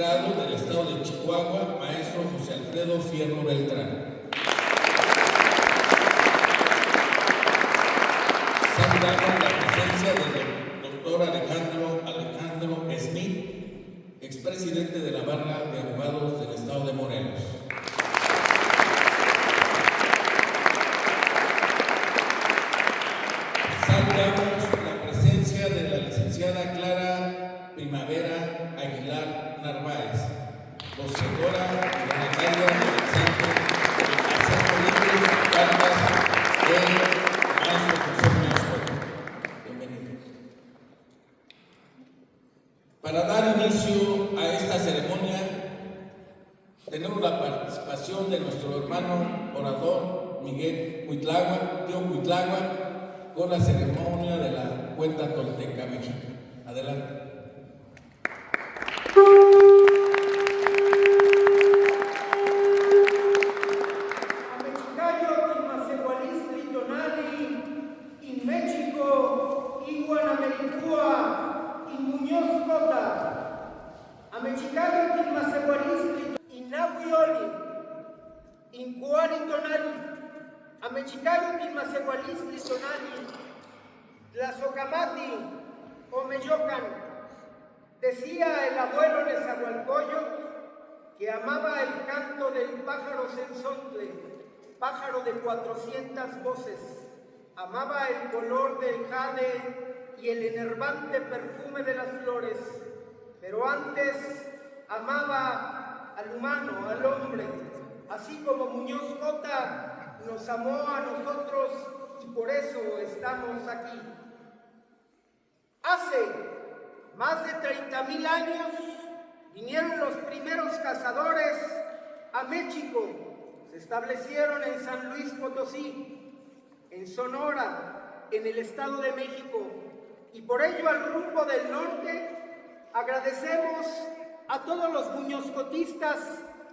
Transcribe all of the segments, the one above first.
magistrado del Estado de Chihuahua, maestro José Alfredo Fierro Beltrán. Saludamos la presencia del doctor Alejandro Smith, expresidente de la Barra de Abogados del Estado de Morelos. Saludamos la presencia de la licenciada Clara Primavera Aguilar Narváez, doctora honoraria del Centro Libres Cartas del maestro José Muñoz Cota. Bienvenido. Para dar inicio a esta ceremonia, tenemos la participación de nuestro hermano orador Miguel Cuitlagua, tío Cuitlagua, con la ceremonia de la cuenta tolteca mexicana. Adelante. Amechicayo, Timacehualistli, Tonali, in México, Iguanamericúa, in Muñoz Cota. Amechicayo, Timacehualistli, in Nahuioli, in Cuani Tonali. Amechicayo, Timacehualistli, Tonali, Tlazocamati, Omeyocan. Decía el abuelo Nezahualcóyotl que amaba el canto del pájaro censontle, pájaro de 400 voces. Amaba el color del jade y el enervante perfume de las flores. Pero antes amaba al humano, al hombre, así como Muñoz Cota nos amó a nosotros y por eso estamos aquí. Hace más de 30,000 años vinieron los primeros cazadores a México. Se establecieron en San Luis Potosí, en Sonora, en el Estado de México. Y por ello al rumbo del norte agradecemos a todos los muñozcotistas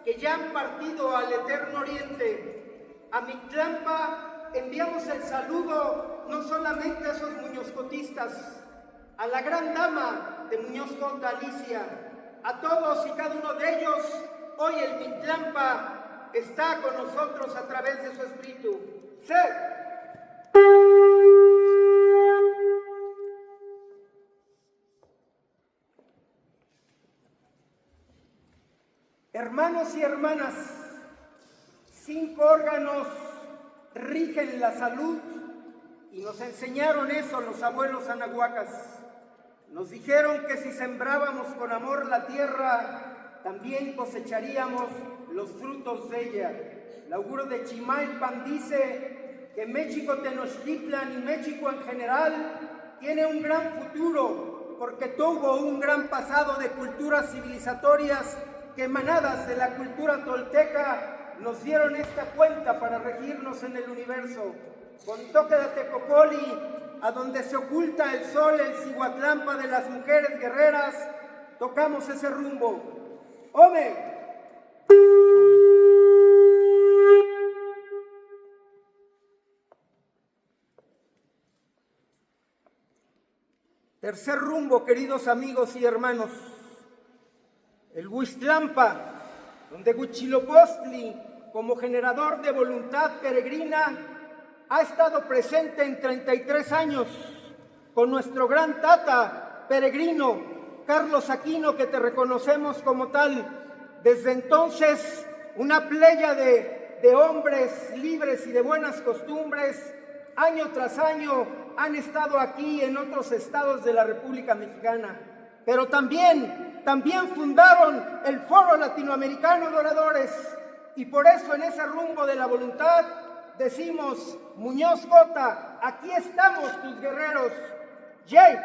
que ya han partido al eterno oriente. A Mictlampa enviamos el saludo no solamente a esos muñozcotistas, a la gran dama de Muñoz Cota, Alicia, a todos y cada uno de ellos. Hoy el Mictlampa está con nosotros a través de su espíritu. ¡Sí! Hermanos y hermanas, 5 órganos rigen la salud y nos enseñaron eso los abuelos anahuacas. Nos dijeron que si sembrábamos con amor la tierra, también cosecharíamos los frutos de ella. El auguro de Chimalpan dice que México Tenochtitlan y México en general tiene un gran futuro porque tuvo un gran pasado de culturas civilizatorias que emanadas de la cultura tolteca nos dieron esta cuenta para regirnos en el universo. Con toque de Tecopoli, a donde se oculta el sol, el Cihuatlampa de las mujeres guerreras, tocamos ese rumbo. ¡Ome! Tercer rumbo, queridos amigos y hermanos. El Huixtlampa, donde Huitzilopochtli, como generador de voluntad peregrina, ha estado presente en 33 años con nuestro gran tata peregrino, Carlos Aquino, que te reconocemos como tal. Desde entonces, una playa de hombres libres y de buenas costumbres, año tras año, han estado aquí en otros estados de la República Mexicana. Pero también fundaron el Foro Latinoamericano de Oradores, y por eso en ese rumbo de la voluntad decimos: Muñoz Cota, aquí estamos tus guerreros. ¡Yay!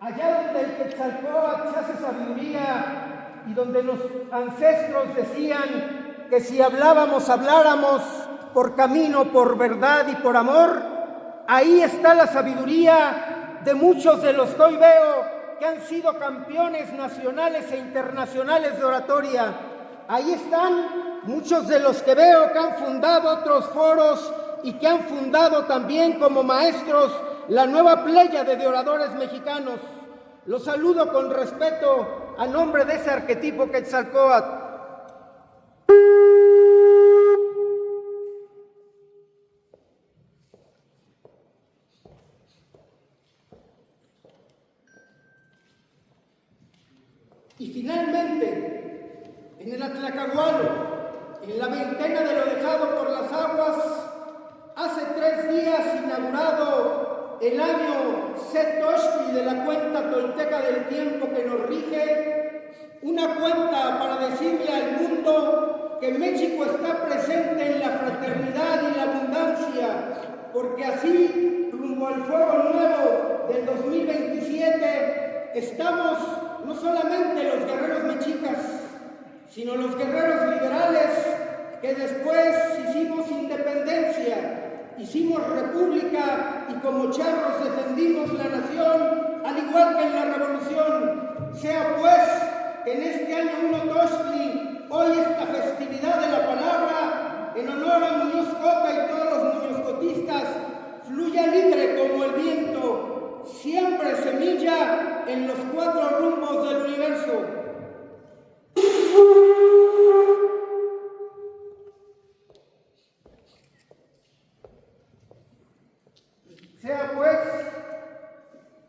Allá donde el Quetzalcóatl se hace sabiduría y donde los ancestros decían que si habláramos por camino, por verdad y por amor, ahí está la sabiduría de muchos de los que hoy veo que han sido campeones nacionales e internacionales de oratoria. ahí están muchos de los que veo que han fundado otros foros y que han fundado también como maestros la nueva pléyade de oradores mexicanos. Los saludo con respeto a nombre de ese arquetipo Quetzalcóatl. Y finalmente, en el Atlacahualo, en la veintena de lo dejado por las aguas, hace 3 días inaugurado el año Setoshpi de la cuenta tolteca del tiempo que nos rige, una cuenta para decirle al mundo que México está presente en la fraternidad y la abundancia, porque así, rumbo al fuego nuevo del 2027, estamos no solamente los guerreros mexicas, sino los guerreros liberales que después hicimos independencia, hicimos república y como charros defendimos la nación, al igual que en la revolución. Sea pues que en este año Unotoxtli, hoy esta festividad de la palabra, en honor a Muñoz Cota y todos los muñozcotistas, fluya libre como el viento, siempre semilla en los 4 rumbos del universo. Sea pues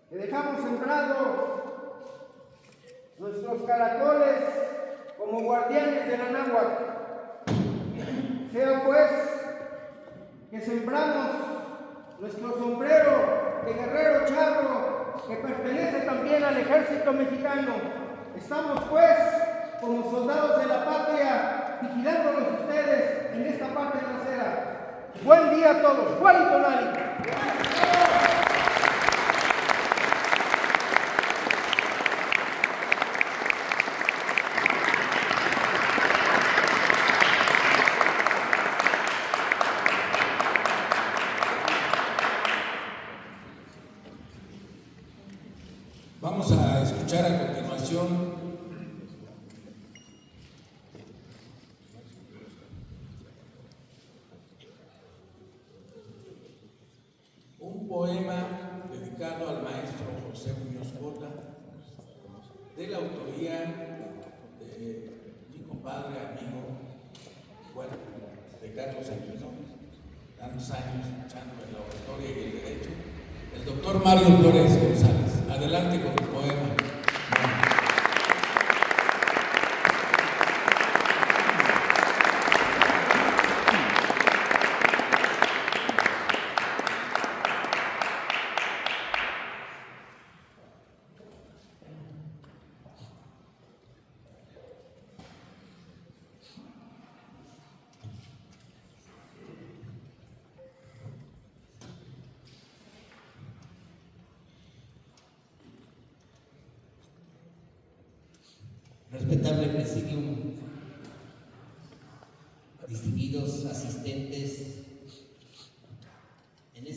que dejamos sembrado nuestros caracoles como guardianes de la náhuatl. Sea pues que sembramos nuestro sombrero de guerrero charro que pertenece también al ejército mexicano. Estamos pues como soldados de la patria vigilándolos ustedes en esta parte trasera. Buen día a todos. Juan Tonali. Vamos a escuchar a continuación un poema dedicado al maestro José Muñoz Cota, de la autoría de mi compadre, amigo, bueno, de Carlos Aquino, tantos años luchando en la oratoria y el derecho, el doctor Mario Flores González. Adelante con el poema. Respetable presidium, distinguidos asistentes, en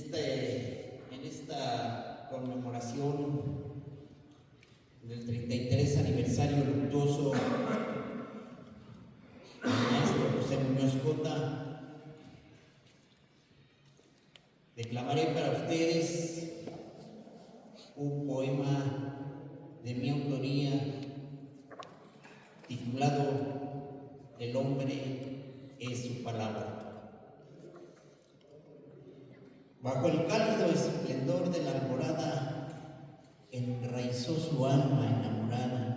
esta conmemoración del 33 aniversario luctuoso del maestro José Muñoz Cota, declamaré para ustedes un poema de mi autoría titulado El hombre es su palabra. Bajo el cálido esplendor de la alborada, enraizó su alma enamorada.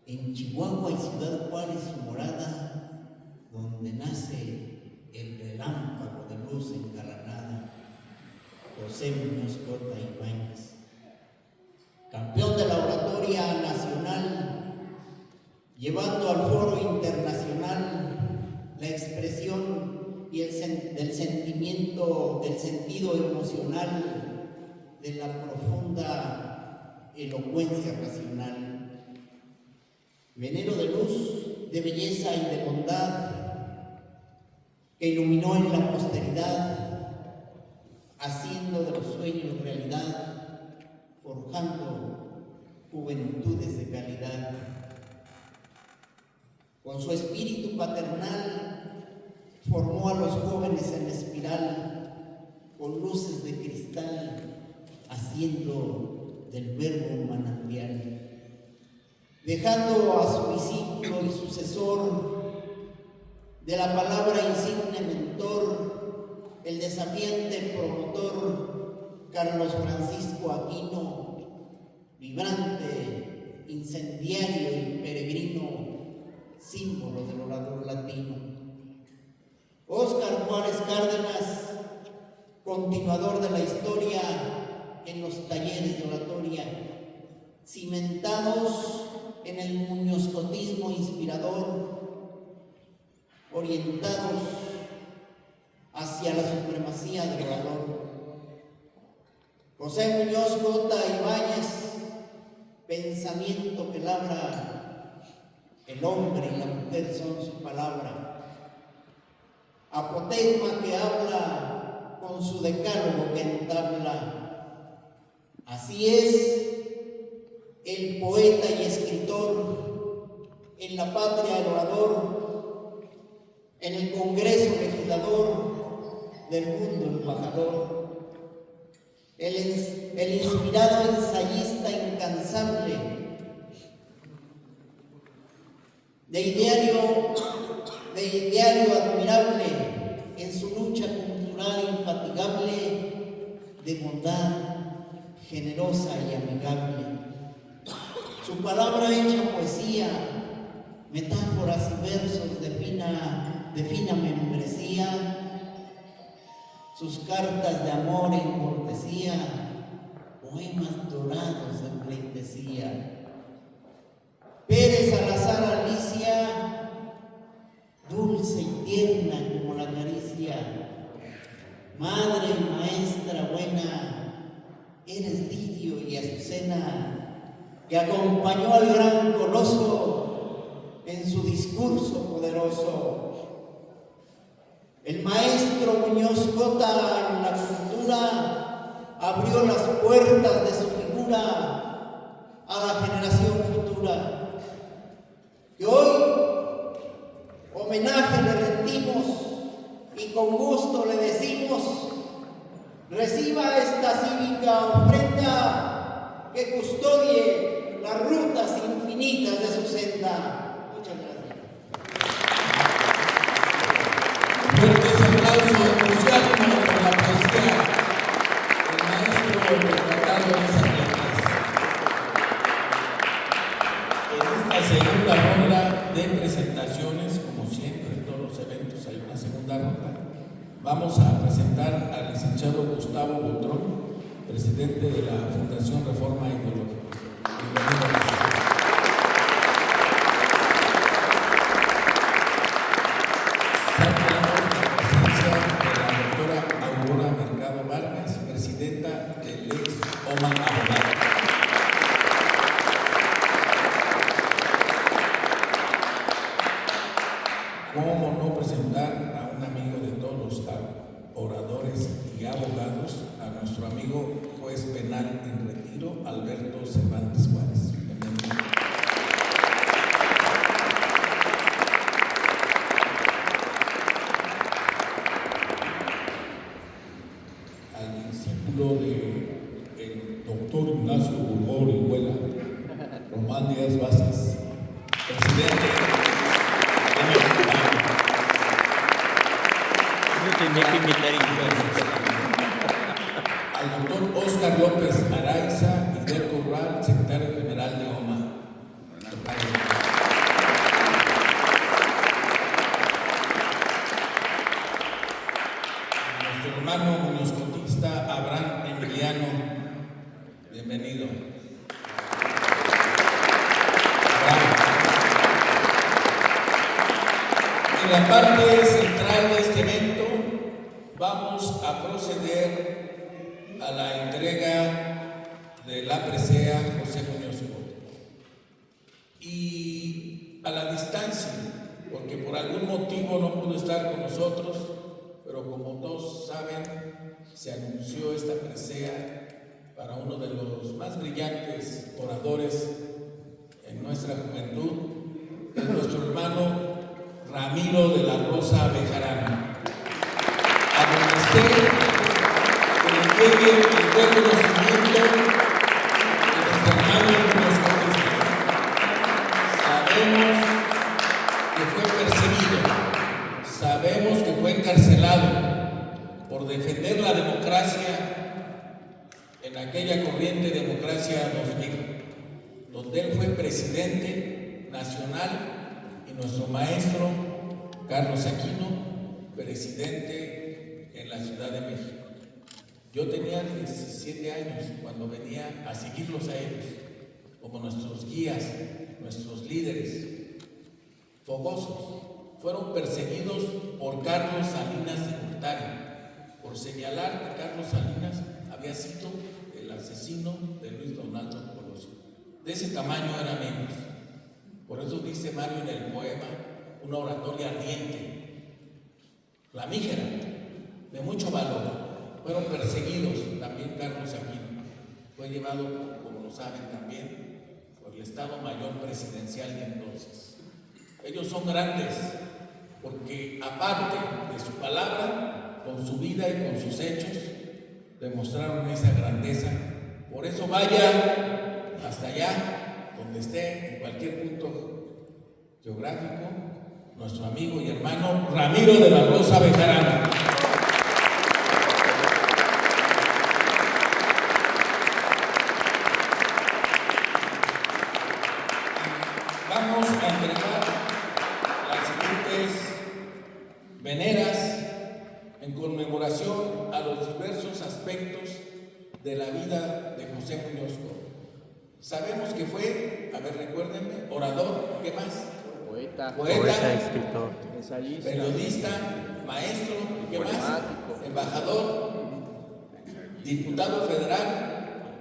En Chihuahua y Ciudad Juárez su morada, donde nace el relámpago de luz engalanada. José Muñoz Cota Ibáñez, campeón de la oratoria nacional, llevando al foro internacional la expresión y del sentimiento, del sentido emocional, de la profunda elocuencia racional. Venero de luz, de belleza y de bondad, que iluminó en la posteridad, haciendo de los sueños realidad, forjando juventudes de calidad. Con su espíritu paternal formó a los jóvenes en espiral, con luces de cristal, haciendo del verbo un manantial, dejando a su discípulo y sucesor de la palabra insigne mentor, el desafiante promotor Carlos Francisco Aquino, vibrante, incendiario y peregrino, símbolo del orador latino. Óscar Juárez Cárdenas, continuador de la historia en los talleres de oratoria, cimentados en el muñozcotismo inspirador, orientados hacia la supremacía del orador. José Muñoz Cota Ibáñez, pensamiento que labra, el hombre y la mujer son su palabra. Apotegma que habla con su decálogo que entabla. Así es el poeta y escritor, en la patria el orador, en el Congreso legislador, del mundo embajador. El inspirado ensayista incansable, de ideario admirable en su lucha cultural infatigable, de bondad generosa y amigable. Su palabra hecha poesía, metáforas y versos de fina membresía, sus cartas de amor y cortesía, poemas dorados de pleitesía. Pérez Salazar Alicia, dulce y tierna como la caricia, madre y maestra buena, eres lirio y azucena, que acompañó al gran coloso en su discurso poderoso. El maestro Muñoz Cota en la cultura abrió las puertas de su figura a la generación futura. Que hoy homenaje le rendimos y con gusto le decimos: reciba esta cívica ofrenda que custodie las rutas infinitas de su senda. Muchas gracias. Fuertes aplausos, entusiasmo por la poesía del maestro retratado en esas letras. En esta segunda ronda de presentaciones, como siempre en todos los eventos hay una segunda ronda, vamos a presentar al licenciado Gustavo Butrón, presidente de la Fundación Reforma Ideológica. Bienvenido. Presidenta del ex OMA Abogado. ¿Cómo no presentar a un amigo de todos los oradores y abogados, a nuestro amigo juez penal en retiro, Alberto Cervantes Juárez? Bienvenido. Del doctor Ignacio Burgó Orihuela, Román Díaz Vázquez, presidente al doctor Óscar López Araiza y del Corral, secretario general de OMA. Nuestro hermano muñozcotista Abraham Emiliano, bienvenido. En la parte central de este evento vamos a proceder a la entrega de la presea José Muñoz Cota. Y a la distancia, porque por algún motivo no pudo estar con nosotros, pero como todos saben, se anunció esta presea para uno de los más brillantes oradores en nuestra juventud, es nuestro hermano Ramiro de la Rosa Bejarano. A donde esté, que le llegue el reconocimiento de sus hermanos los comunistas. Sabemos que fue perseguido, sabemos que fue encarcelado por defender la democracia en aquella corriente Democracia 2000, donde él fue presidente nacional y nuestro maestro Carlos Aquino, presidente en la Ciudad de México. Yo tenía 17 años cuando venía a seguirlos a ellos, como nuestros guías, nuestros líderes fogosos. Fueron perseguidos por Carlos Salinas de Gortari, por señalar que Carlos Salinas había sido el asesino de Luis Donaldo Colosio. De ese tamaño eran ellos. Por eso dice Mario en el poema, una oratoria ardiente, flamígera, de mucho valor. Fueron perseguidos también Carlos Aquino. Fue llevado, como lo saben también, por el Estado Mayor Presidencial de entonces. Ellos son grandes porque, aparte de su palabra, con su vida y con sus hechos, demostraron esa grandeza. Por eso vaya hasta allá, donde esté, en cualquier punto geográfico, nuestro amigo y hermano Ramiro de la Rosa Bejarano. Vamos a entregar las siguientes veneras en conmemoración a los diversos aspectos de la vida de José Muñoz Cotta. Sabemos que fue, a ver, recuérdenme, orador, ¿qué más? Poeta, escritor, ensayista, periodista, maestro, ¿qué más? Embajador, diputado federal,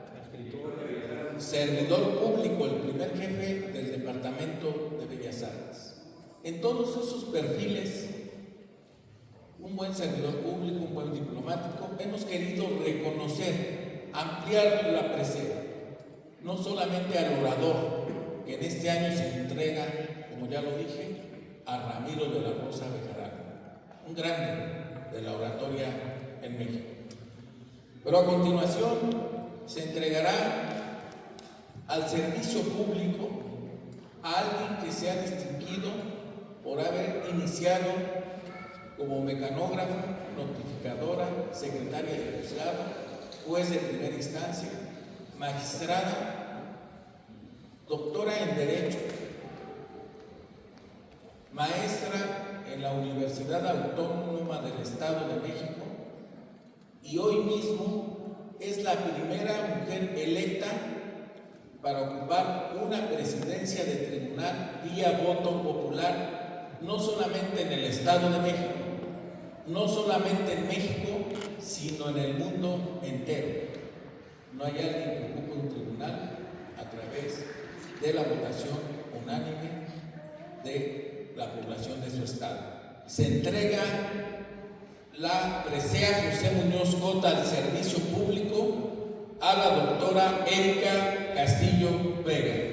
servidor público, el primer jefe del Departamento de Bellas Artes. En todos esos perfiles, un buen servidor público, un buen diplomático, hemos querido reconocer, ampliar la presea, no solamente al orador, que en este año se entrega, como ya lo dije, a Ramiro de la Rosa Bejarano, un grande de la oratoria en México. Pero a continuación se entregará al servicio público a alguien que se ha distinguido por haber iniciado como mecanógrafa, notificadora, secretaria de juzgado, juez de primera instancia, magistrada, doctora en Derecho, maestra en la Universidad Autónoma del Estado de México y hoy mismo es la primera mujer electa para ocupar una presidencia de tribunal vía voto popular, no solamente en el Estado de México, no solamente en México, sino en el mundo entero. No hay alguien que ocupe un tribunal a través de la votación unánime de la población de su estado. Se entrega la presea José Muñoz Cotta al servicio público a la doctora Erika Castillo Vega.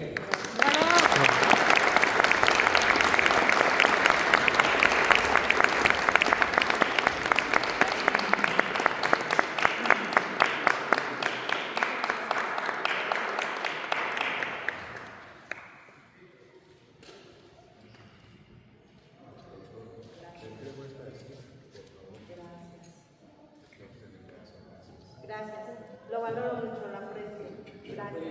Gracias, lo valoro mucho, lo aprecio. Gracias.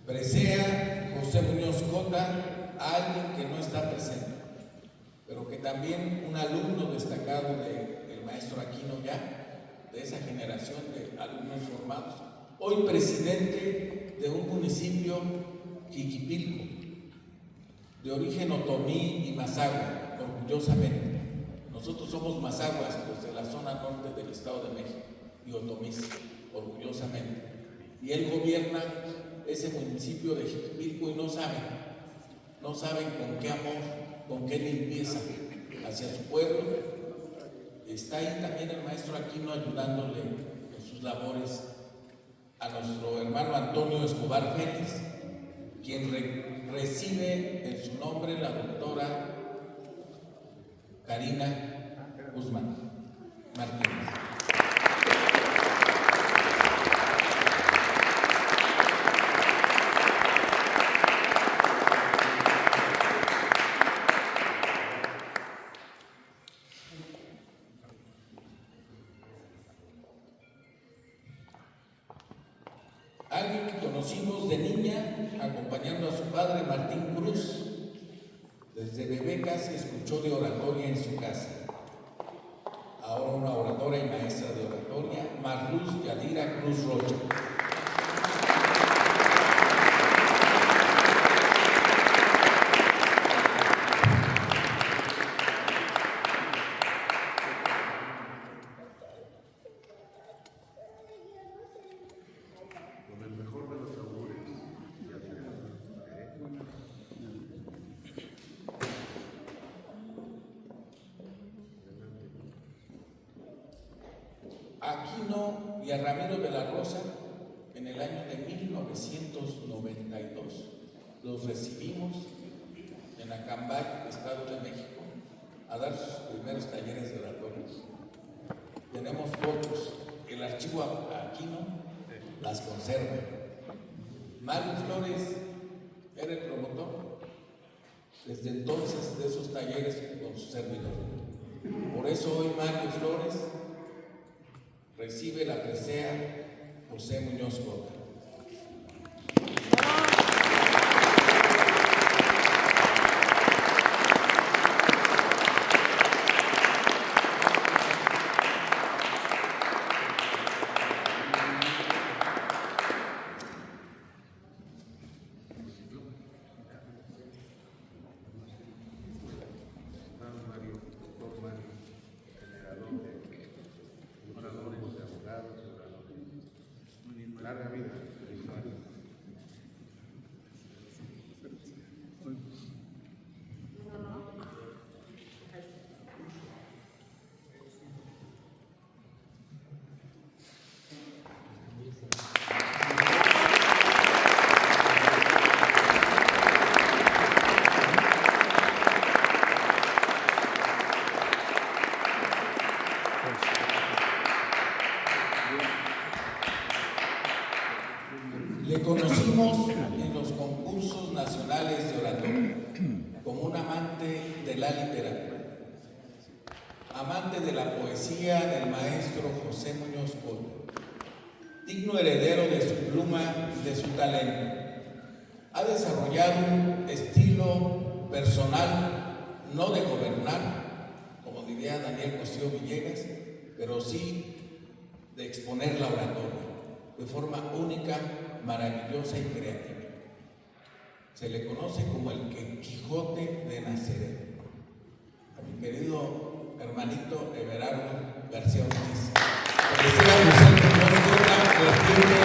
Presea José Muñoz Cotta a alguien que no está presente, pero que también un alumno destacado del maestro Aquino ya, de esa generación de alumnos formados, hoy presidente de un municipio, Jiquipilco, de origen otomí y mazahua, orgullosamente. Nosotros somos mazahuas, los de la zona norte del Estado de México, y otomís, orgullosamente. Y él gobierna ese municipio de Jiquipilco y no sabe no saben con qué amor, con qué limpieza hacia su pueblo. Está ahí también el maestro Aquino ayudándole en sus labores a nuestro hermano Antonio Escobar Félix, quien recibe en su nombre la doctora Karina Guzmán Martínez. Alguien que conocimos de niña acompañando a su padre Martín Cruz. Desde bebé casi escuchó de oratoria en su casa. Ahora una oradora y maestra de oratoria, Marluz Yadira Cruz Rocha. Aquino y a Ramiro de la Rosa, en el año de 1992, los recibimos en Acambay, Estado de México, a dar sus primeros talleres de oratoria. Tenemos fotos, el archivo Aquino las conserva. Mario Flores era el promotor desde entonces de esos talleres con su servidor. Por eso hoy Mario Flores recibe la presea José Muñoz Cota. Larga vida. Le conocimos en los concursos nacionales de oratoria como un amante de la literatura, amante de la poesía del maestro José Muñoz Cota, digno heredero de su pluma y de su talento. Ha desarrollado un estilo personal, no de gobernar, como diría Daniel Cosío Villegas, pero sí de exponer la oratoria de forma única, maravillosa y creativa. Se le conoce como el Quijote de Nazaret. A mi querido hermanito Everardo García Ortiz, que decía José Muñoz Cota, vertiente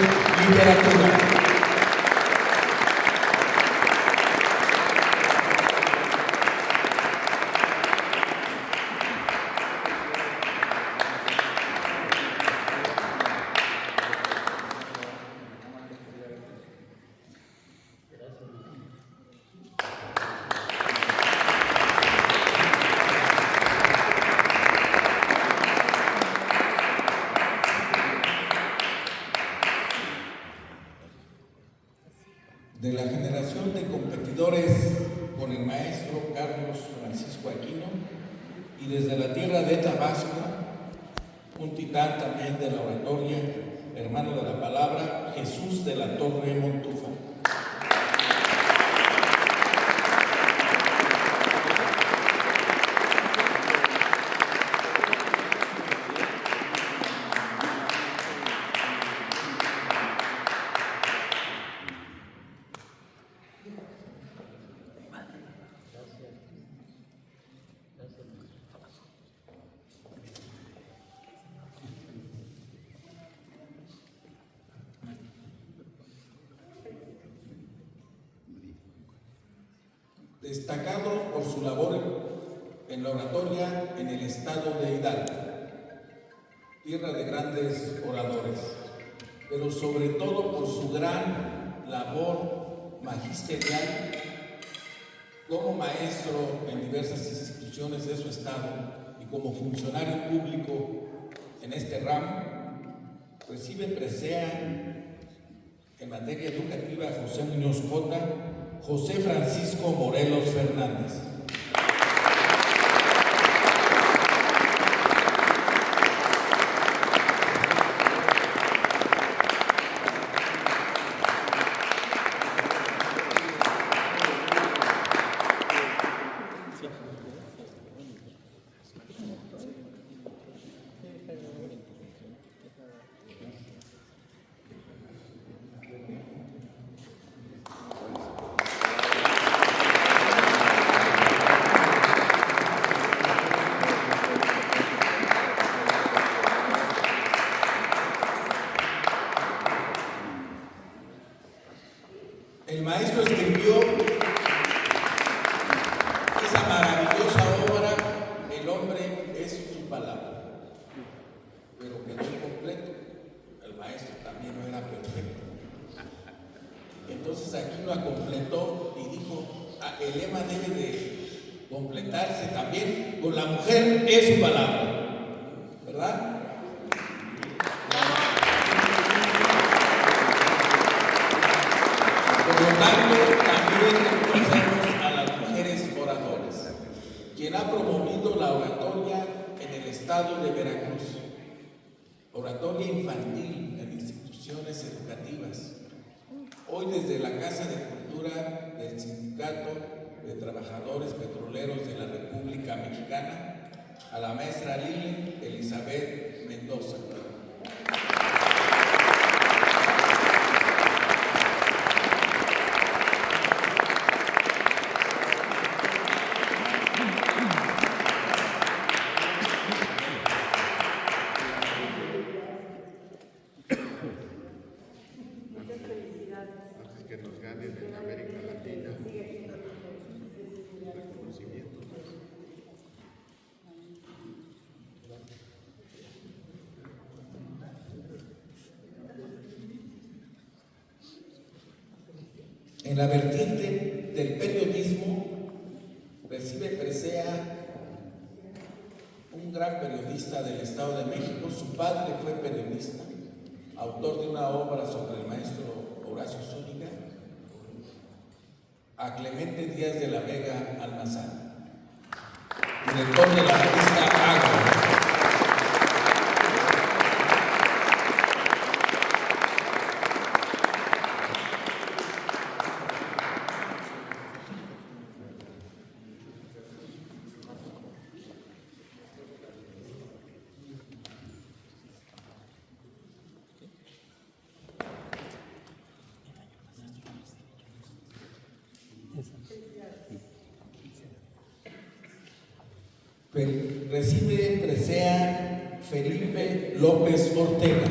literatura. De la generación de competidores con el maestro Carlos Francisco Aquino, y desde la tierra de Tabasco, un titán también de la oratoria, hermano de la palabra, Jesús de la Torre Montufa. destacado por su labor en la oratoria en el estado de Hidalgo, tierra de grandes oradores, pero sobre todo por su gran labor magisterial como maestro en diversas instituciones de su estado y como funcionario público en este ramo. Recibe presea en materia educativa José Muñoz Cota, José Francisco Morelos Fernández. El maestro escribió esa maravillosa obra, El hombre es su palabra, pero quedó incompleto. El maestro también no era perfecto. Entonces aquí lo completó y dijo, el lema debe de completarse también con la mujer es su palabra, ¿verdad? Por lo tanto, también reconocemos a las mujeres oradoras, quien ha promovido la oratoria en el estado de Veracruz, oratoria infantil en instituciones educativas. Hoy desde la Casa de Cultura del Sindicato de Trabajadores Petroleros de la República Mexicana, a la maestra Lili Elizabeth Mendoza. Antes que nos ganen en América Latina. Reconocimiento. En la vertiente del periodismo recibe presea un gran periodista del Estado de México. Su padre fue periodista, autor de una obra sobre el maestro Horacio Zúñiga, a Clemente Díaz de la Vega Almazán, director de la revista Agua. Recibe presea Felipe López Ortega.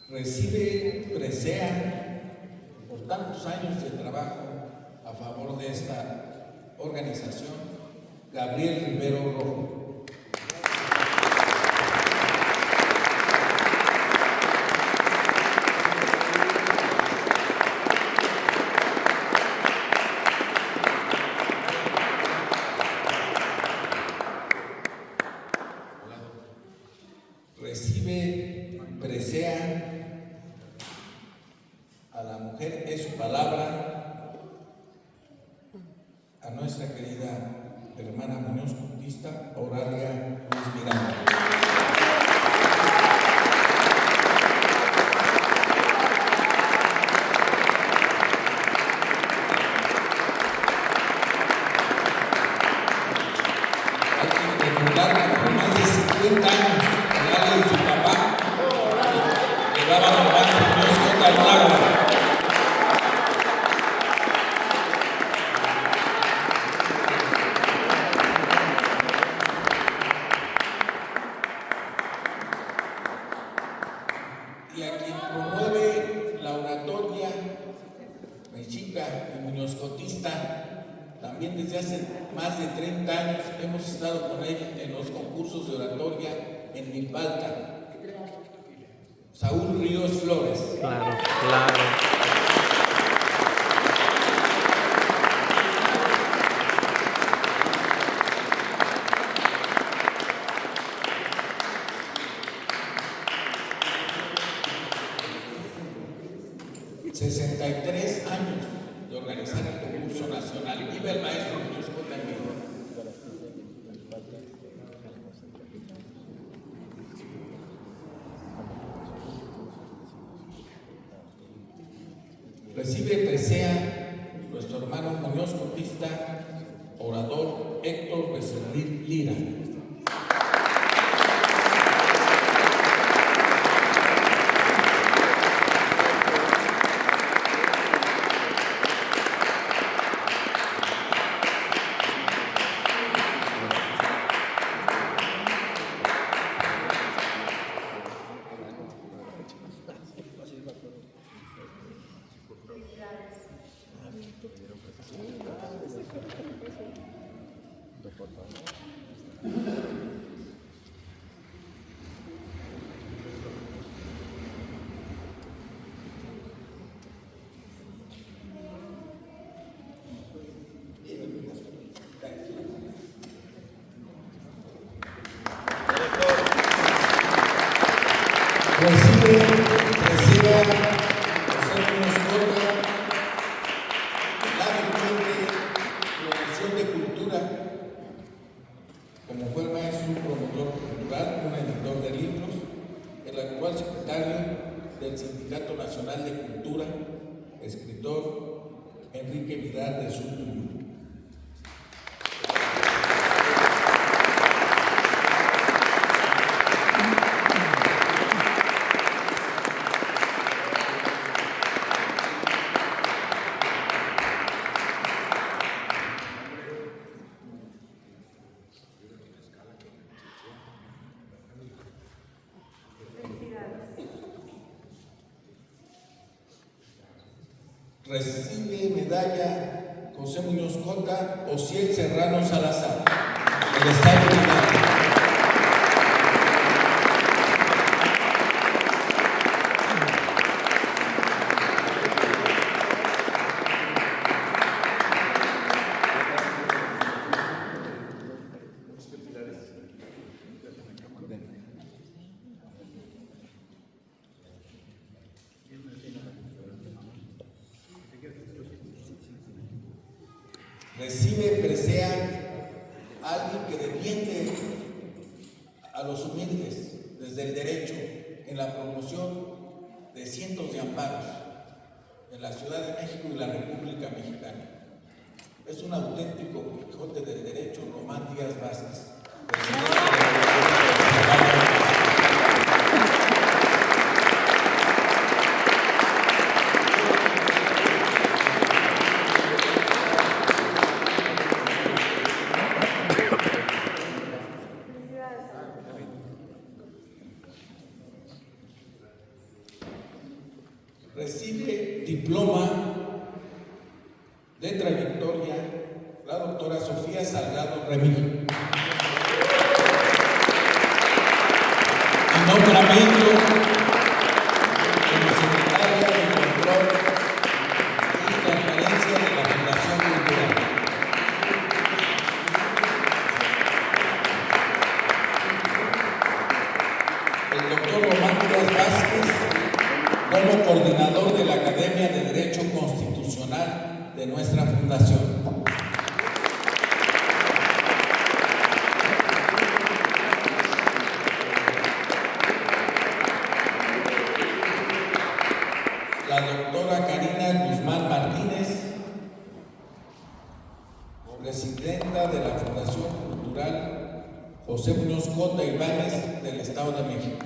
Recibe presea por tantos años de trabajo a favor de esta organización Gabriel Rivero Rojo. Recibe presea a la mujer es su palabra, a nuestra querida hermana Muñoz Cutista, Auralia Luis Miranda. También desde hace más de 30 años hemos estado con él en los concursos de oratoria en Milpalta. Saúl Ríos Flores. Claro, claro. ...63 años de organizar el concurso nacional. Viva el maestro Muñoz Cota en Vivo. Recibe presea nuestro hermano Muñoz Cotista, orador Héctor Becerril Lira. Recibe José Muñoz Cota la virtud de promoción de cultura, como fue el maestro, un promotor cultural, un editor de libros, el actual secretario del Sindicato Nacional de Cultura, escritor Enrique Vidal de Zultuyo. Recibe medalla José Muñoz Cota Ociel Serrano Salazar, del Estado de Hidalgo. Recibe presea alguien que defiende a los humildes desde el derecho en la promoción de cientos de amparos en la Ciudad de México y la República Mexicana. Es un auténtico Quijote del derecho, Román Díaz Vázquez. Recibe diploma de trayectoria la doctora Sofía Salgado Remigio. Y nombramiento como secretaria de Control y Transparencia de la Fundación Cultural. El doctor Román Díaz Vázquez como coordinador de la Academia de Derecho Constitucional de nuestra fundación. La doctora Karina Guzmán Martínez, presidenta de la Fundación Cultural José Muñoz Cota Ibáñez del Estado de México.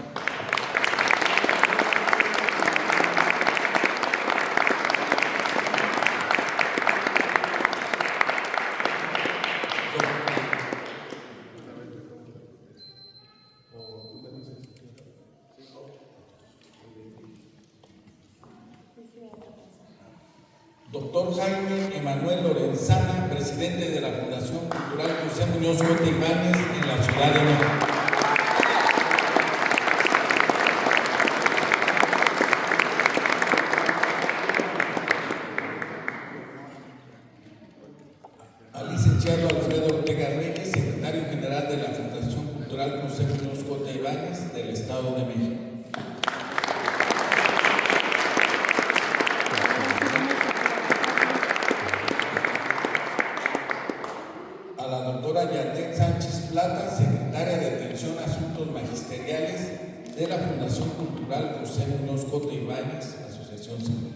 Doctor Jaime Emanuel Lorenzana, presidente presidente de la Fundación Cultural José Muñoz Cota Ibáñez en la Ciudad de México. Al licenciado Alfredo Ortega Reyes, secretario general de la Fundación Cultural José Muñoz Cota Ibáñez del Estado de México. A la doctora Yanet Sánchez Plata, secretaria de Atención a Asuntos Magisteriales de la Fundación Cultural José Muñoz Cota Ibáñez, Asociación Civil.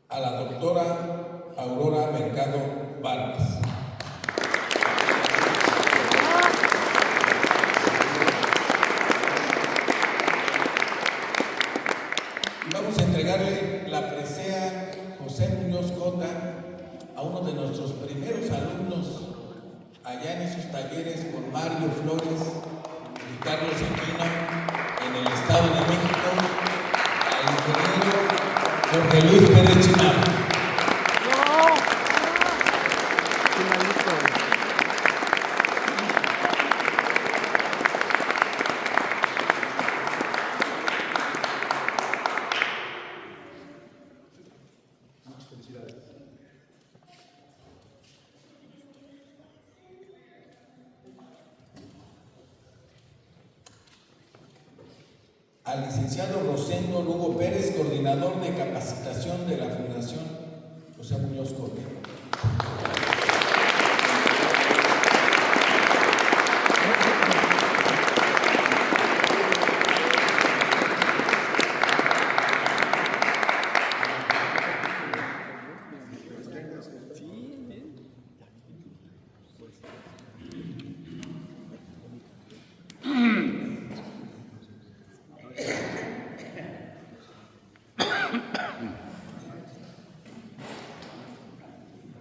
A la doctora Aurora Mercado Vargas. Y vamos a entregarle la presea José Muñoz Cota a uno de nuestros primeros alumnos allá en esos talleres con Mario Flores y Carlos Aquino en el Estado de México, al ingeniero Jorge Luis Pérez Chinamo. Al licenciado Rosendo Lugo Pérez, coordinador de capacitación de la Fundación José Muñoz Cota.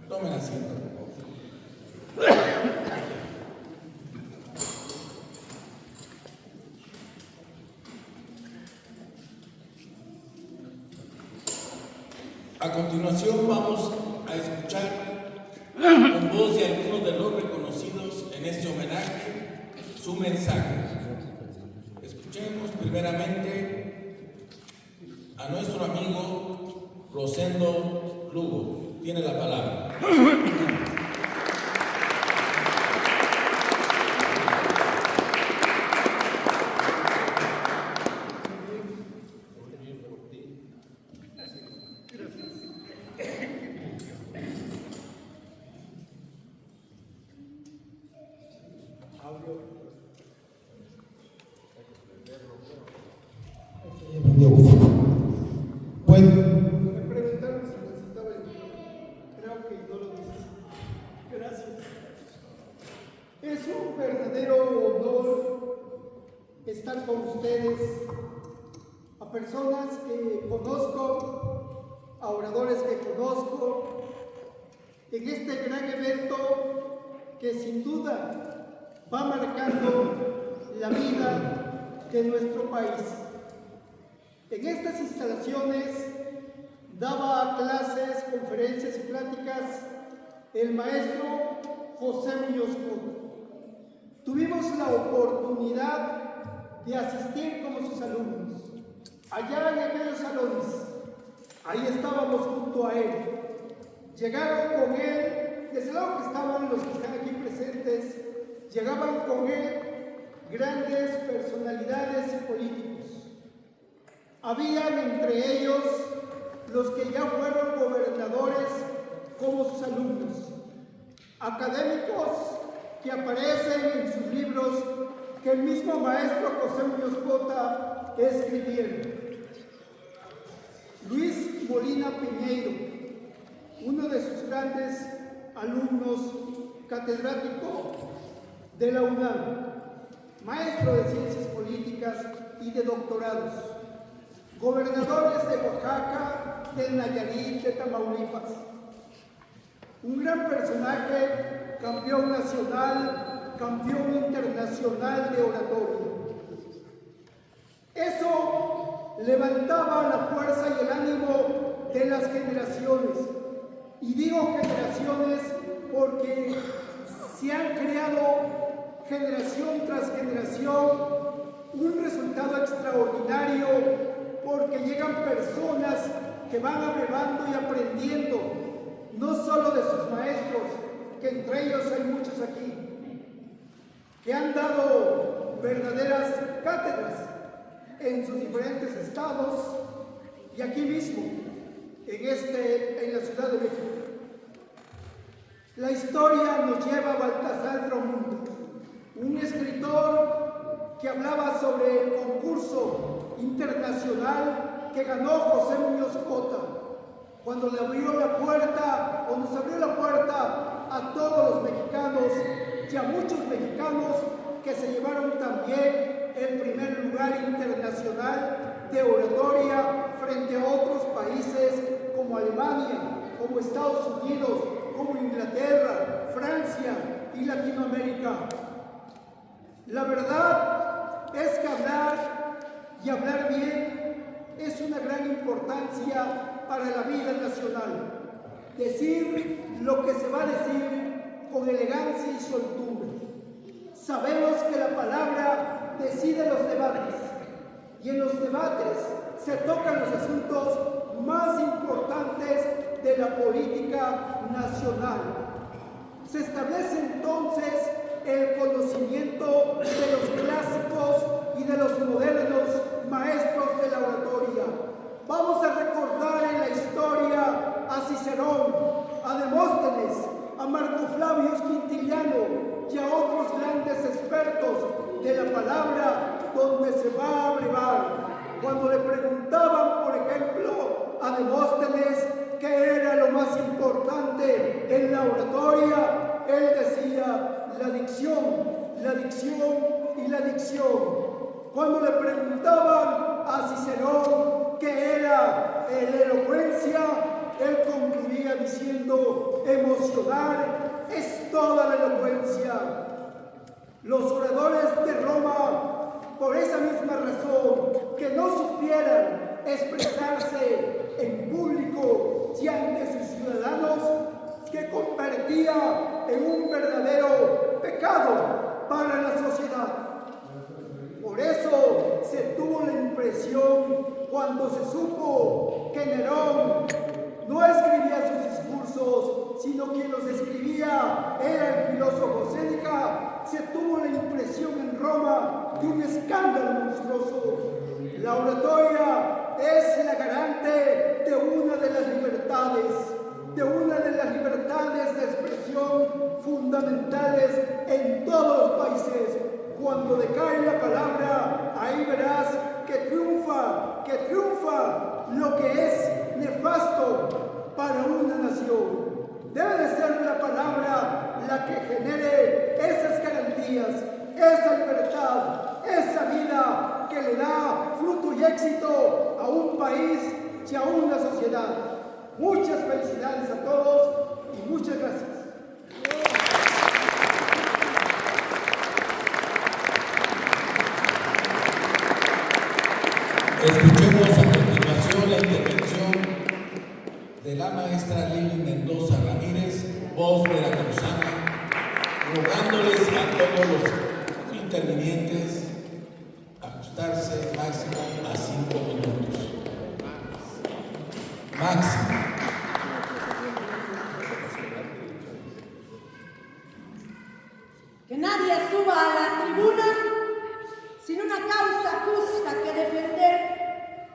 Tomen asiento. A continuación vamos a escuchar en voz de algunos de los reconocidos en este homenaje su mensaje. Escuchemos primeramente a nuestro amigo Rosendo Lugo. Tiene la palabra. Bueno, me preguntaron si necesitaba el micrófono. Creo que no lo necesito. Gracias. Es un verdadero honor estar con ustedes, a personas que conozco, a oradores que conozco, en este gran evento que sin duda va marcando la vida de nuestro país. En estas instalaciones daba clases, conferencias y pláticas el maestro José Muñoz Cota. Tuvimos la oportunidad de asistir como sus alumnos. Allá en aquellos salones, ahí estábamos junto a él. Llegaron con él, desde luego que estaban los que están aquí presentes, llegaban con él grandes personalidades y políticos. Habían entre ellos los que ya fueron gobernadores como sus alumnos, académicos que aparecen en sus libros que el mismo maestro José Muñoz Cota escribieron. Luis Molina Piñeiro, uno de sus grandes alumnos, catedrático de la UNAM, maestro de Ciencias Políticas y de doctorados, gobernadores de Oaxaca, de Nayarit, de Tamaulipas. Un gran personaje, campeón nacional campeón internacional de oratoria. Eso levantaba la fuerza y el ánimo de las generaciones. Y digo generaciones porque se han creado generación tras generación un resultado extraordinario, porque llegan personas que van abrevando y aprendiendo, no solo de sus maestros, que entre ellos hay muchos aquí, que han dado verdaderas cátedras en sus diferentes estados y aquí mismo, en la Ciudad de México. La historia nos lleva a Baltasar Gramundo, un escritor que hablaba sobre el concurso internacional que ganó José Muñoz Cota, cuando le abrió la puerta, o nos abrió la puerta a todos los mexicanos y a muchos mexicanos que se llevaron también el primer lugar internacional de oratoria frente a otros países como Alemania, como Estados Unidos, como Inglaterra, Francia y Latinoamérica. La verdad es que hablar y hablar bien es una gran importancia para la vida nacional. Decir lo que se va a decir con elegancia y soltura. Sabemos que la palabra decide los debates y en los debates se tocan los asuntos más importantes de la política nacional. Se establece entonces el conocimiento de los clásicos y de los modernos maestros de la oratoria. Vamos a recordar en la historia a Cicerón, a Demóstenes, a Marco Flavio Quintiliano y a otros grandes expertos de la palabra, donde se va a abrevar. Cuando le preguntaban, por ejemplo, a Demóstenes qué era lo más importante en la oratoria, él decía la dicción y la dicción. Cuando le preguntaban a Cicerón qué era la elocuencia, él concluía diciendo: emocionar es toda la elocuencia. Los oradores de Roma, por esa misma razón, que no supieran expresarse en público y ante sus ciudadanos, que convertía en un verdadero pecado para la sociedad. Por eso se tuvo la impresión, cuando se supo que Nerón no escribía sus discursos, sino quien los escribía era el filósofo Séneca, se tuvo la impresión en Roma de un escándalo monstruoso. La oratoria es la garante de una de las libertades, de expresión fundamentales en todos los países. Cuando decae la palabra, ahí verás que triunfa lo que es nefasto para una nación. Debe de ser la palabra la que genere esas garantías, esa libertad, esa vida que le da fruto y éxito a un país y a una sociedad. Muchas felicidades a todos y muchas gracias. Escuchemos a continuación la intervención de la maestra Lili Mendoza Ramírez, voz veracruzana, rogándoles a todos los intervinientes ajustarse máximo a 5 minutos. Máximo. Que nadie suba a la tribuna sin una causa justa que defender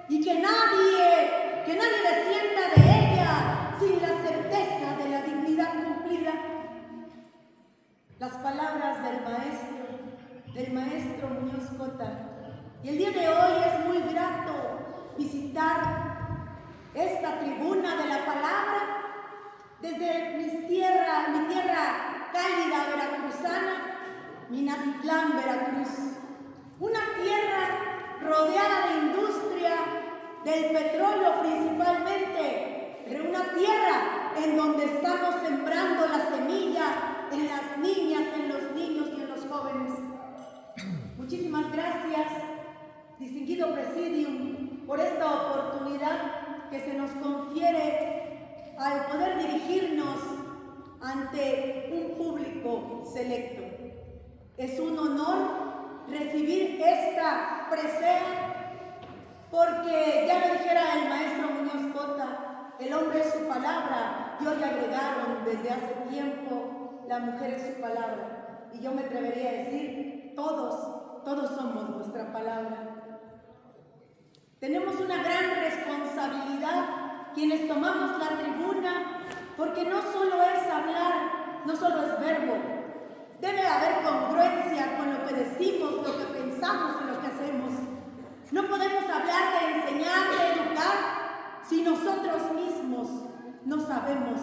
y que nadie descienda de ella sin la certeza de la dignidad cumplida. Las palabras del maestro Muñoz Cota. Y el día de hoy es muy grato visitar esta tribuna de la palabra desde mi tierra cálida veracruzana, Minatitlán, Veracruz. Una tierra rodeada de industria, del petróleo principalmente, pero una tierra en donde estamos sembrando la semilla en las niñas, en los niños y en los jóvenes. Muchísimas gracias, distinguido Presidium, por esta oportunidad que se nos confiere al poder dirigirnos ante un público selecto. Es un honor recibir esta presea, porque ya lo dijera el maestro Muñoz Cota, el hombre es su palabra, y hoy agregaron desde hace tiempo, la mujer es su palabra. Y yo me atrevería a decir, todos somos nuestra palabra. Tenemos una gran responsabilidad quienes tomamos la tribuna, porque no solo es hablar, no solo es verbo. Debe haber congruencia con lo que decimos, lo que pensamos y lo que hacemos. No podemos hablar de enseñar, de educar, si nosotros mismos no sabemos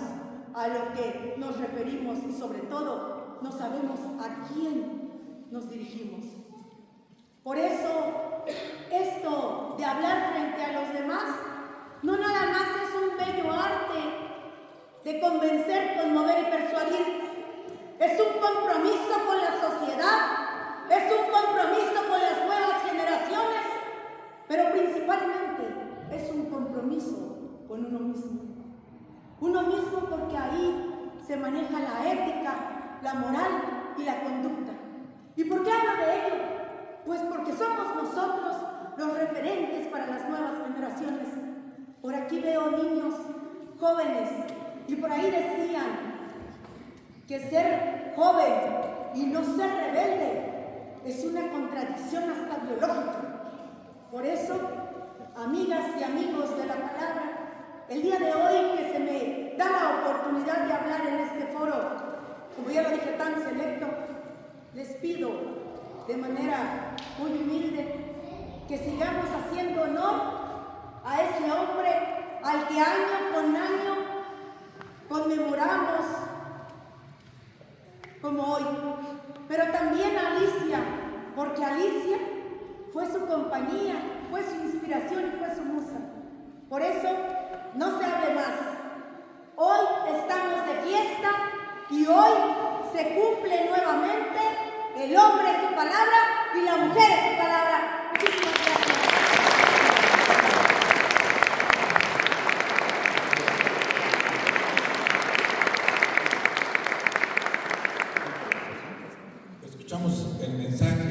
a lo que nos referimos y sobre todo no sabemos a quién nos dirigimos. Por eso, esto de hablar frente a los demás no nada más es un bello arte de convencer, conmover y persuadir. Es un compromiso con la sociedad, es un compromiso con las nuevas generaciones, pero principalmente es un compromiso con uno mismo. Uno mismo, porque ahí se maneja la ética, la moral y la conducta. ¿Y por qué hablo de ello? Pues porque somos nosotros los referentes para las nuevas generaciones. Por aquí veo niños, jóvenes, y por ahí decían que ser joven y no ser rebelde es una contradicción hasta biológica. Por eso, amigas y amigos de la palabra, el día de hoy que se me da la oportunidad de hablar en este foro, como ya lo dije, tan selecto, les pido de manera muy humilde que sigamos haciendo honor a ese hombre al que año con año conmemoramos como hoy, pero también a Alicia, porque Alicia fue su compañía, fue su inspiración y fue su musa. Por eso, no se hable más. Hoy estamos de fiesta y hoy se cumple nuevamente el hombre es su palabra y la mujer es su palabra. Muchísimas gracias. Escuchamos el mensaje,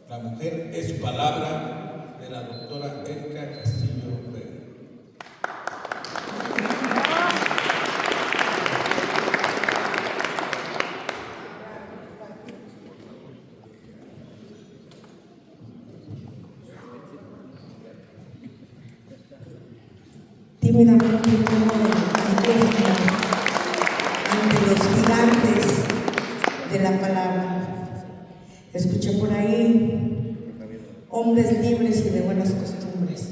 la mujer es su palabra, de la doctora Erika Castillo Pérez. Tímidamente tomo mi micrófono ante los gigantes de la palabra. Escuché por ahí hombres libres y de buenas costumbres.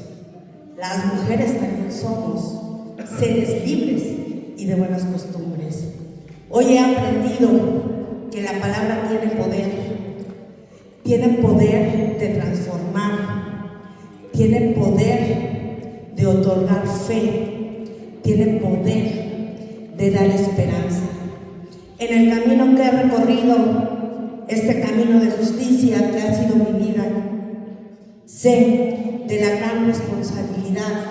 Las mujeres también somos seres libres y de buenas costumbres. Hoy he aprendido que la palabra tiene poder de transformar, tiene poder de otorgar fe, tiene poder de dar esperanza. En el camino que he recorrido, este camino de justicia que ha sido mi vida, sé de la gran responsabilidad,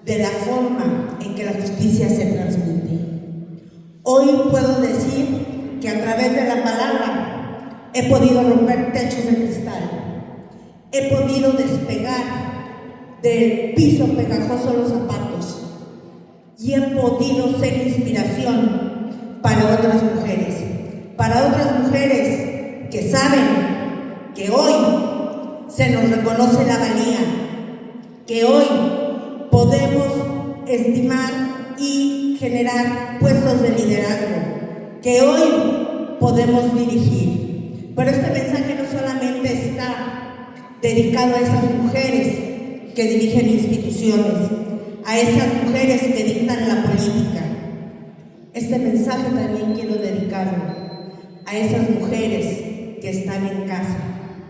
de la forma en que la justicia se transmite. Hoy puedo decir que a través de la palabra he podido romper techos de cristal, he podido despegar del piso pegajoso los zapatos y he podido ser inspiración para otras mujeres que saben que hoy se nos reconoce la valía, que hoy podemos estimar y generar puestos de liderazgo, que hoy podemos dirigir. Pero este mensaje no solamente está dedicado a esas mujeres que dirigen instituciones, a esas mujeres que dictan la política. Este mensaje también quiero dedicarlo a esas mujeres que están en casa,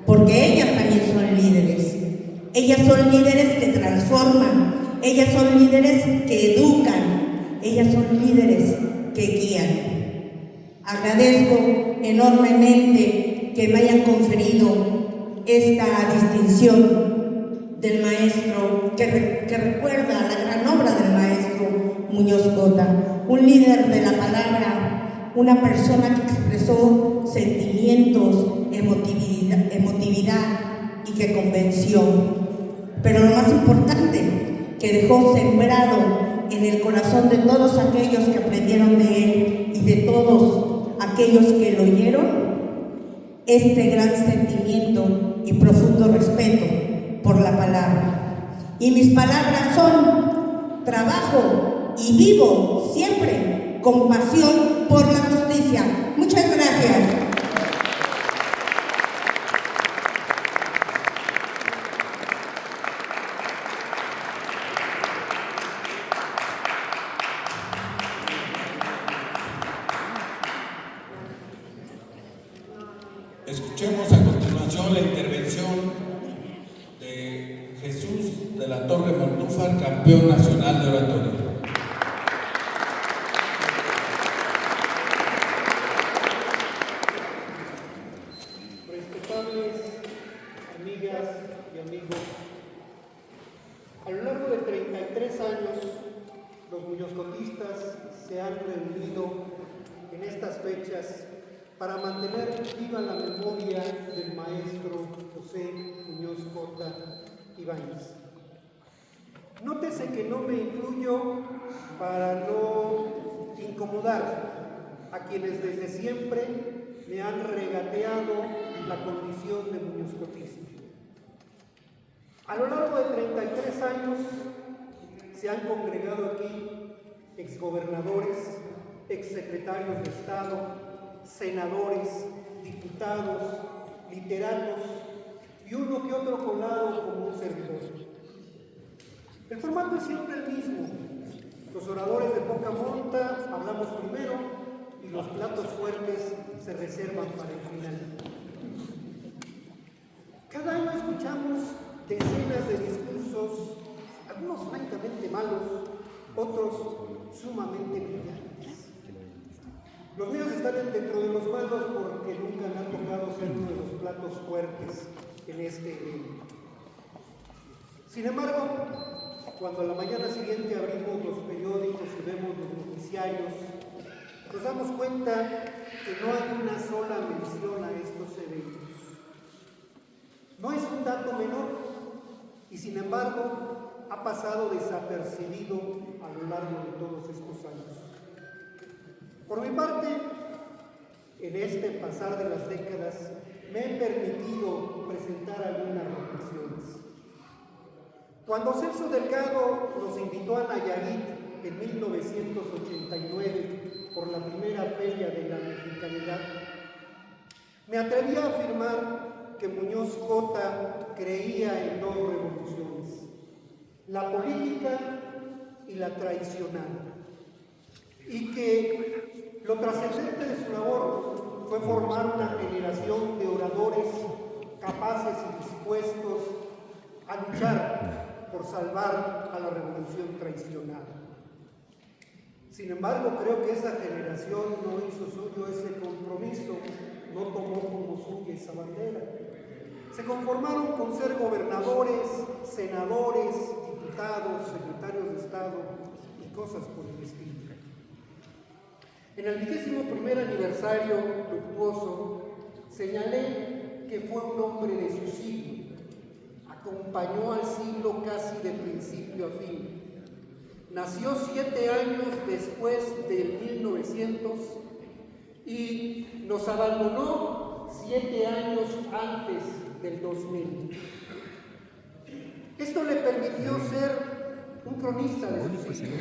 porque ellas también son líderes. Ellas son líderes que transforman, ellas son líderes que educan, ellas son líderes que guían. Agradezco enormemente que me hayan conferido esta distinción del maestro, que recuerda la gran obra del maestro Muñoz Cota, un líder de la palabra, una persona que expresó sentimientos, emotividad y que convenció. Pero lo más importante, que dejó sembrado en el corazón de todos aquellos que aprendieron de él y de todos aquellos que lo oyeron, este gran sentimiento y profundo respeto por la palabra. Y mis palabras son: trabajo y vivo siempre con pasión por la justicia. Muchas gracias. Escuchemos a continuación la intervención de Jesús de la Torre Montúfar, campeón nacional de oratoria. Respetables amigas y amigos, a lo largo de 33 años, los muñozcotistas se han reunido en estas fechas para mantener viva la memoria del maestro José Muñoz Cota Ibáñez. Nótese que no me incluyo para no incomodar a quienes desde siempre me han regateado la condición de muñozcotista. A lo largo de 33 años se han congregado aquí exgobernadores, exsecretarios de Estado, senadores, diputados, literatos y uno que otro colado como un servidor. El formato es siempre el mismo. Los oradores de poca monta hablamos primero y los platos fuertes se reservan para el final. Cada año escuchamos decenas de discursos, algunos francamente malos, otros sumamente brillantes. Los míos están dentro de los malos porque nunca me ha tocado ser uno de los platos fuertes en este evento. Sin embargo, cuando a la mañana siguiente abrimos los periódicos y vemos los noticiarios, nos damos cuenta que no hay una sola mención a estos eventos. No es un dato menor y sin embargo ha pasado desapercibido a lo largo de todos estos años. Por mi parte, en este pasar de las décadas, me he permitido presentar algunas reflexiones. Cuando Celso Delgado nos invitó a Nayarit en 1989 por la primera feria de la mexicanidad, me atreví a afirmar que Muñoz Cota creía en dos revoluciones, la política y la tradicional, y que lo trascendente de su labor fue formar una generación de oradores capaces y dispuestos a luchar por salvar a la revolución tradicional. Sin embargo, creo que esa generación no hizo suyo ese compromiso, no tomó como suya esa bandera. Se conformaron con ser gobernadores, senadores, diputados, secretarios de Estado y cosas por el estilo. En el 21º aniversario luctuoso, señalé que fue un hombre de su siglo, acompañó al siglo casi de principio a fin. Nació 7 años después del 1900 y nos abandonó 7 años antes del 2000. Esto le permitió ser un cronista de su siglo,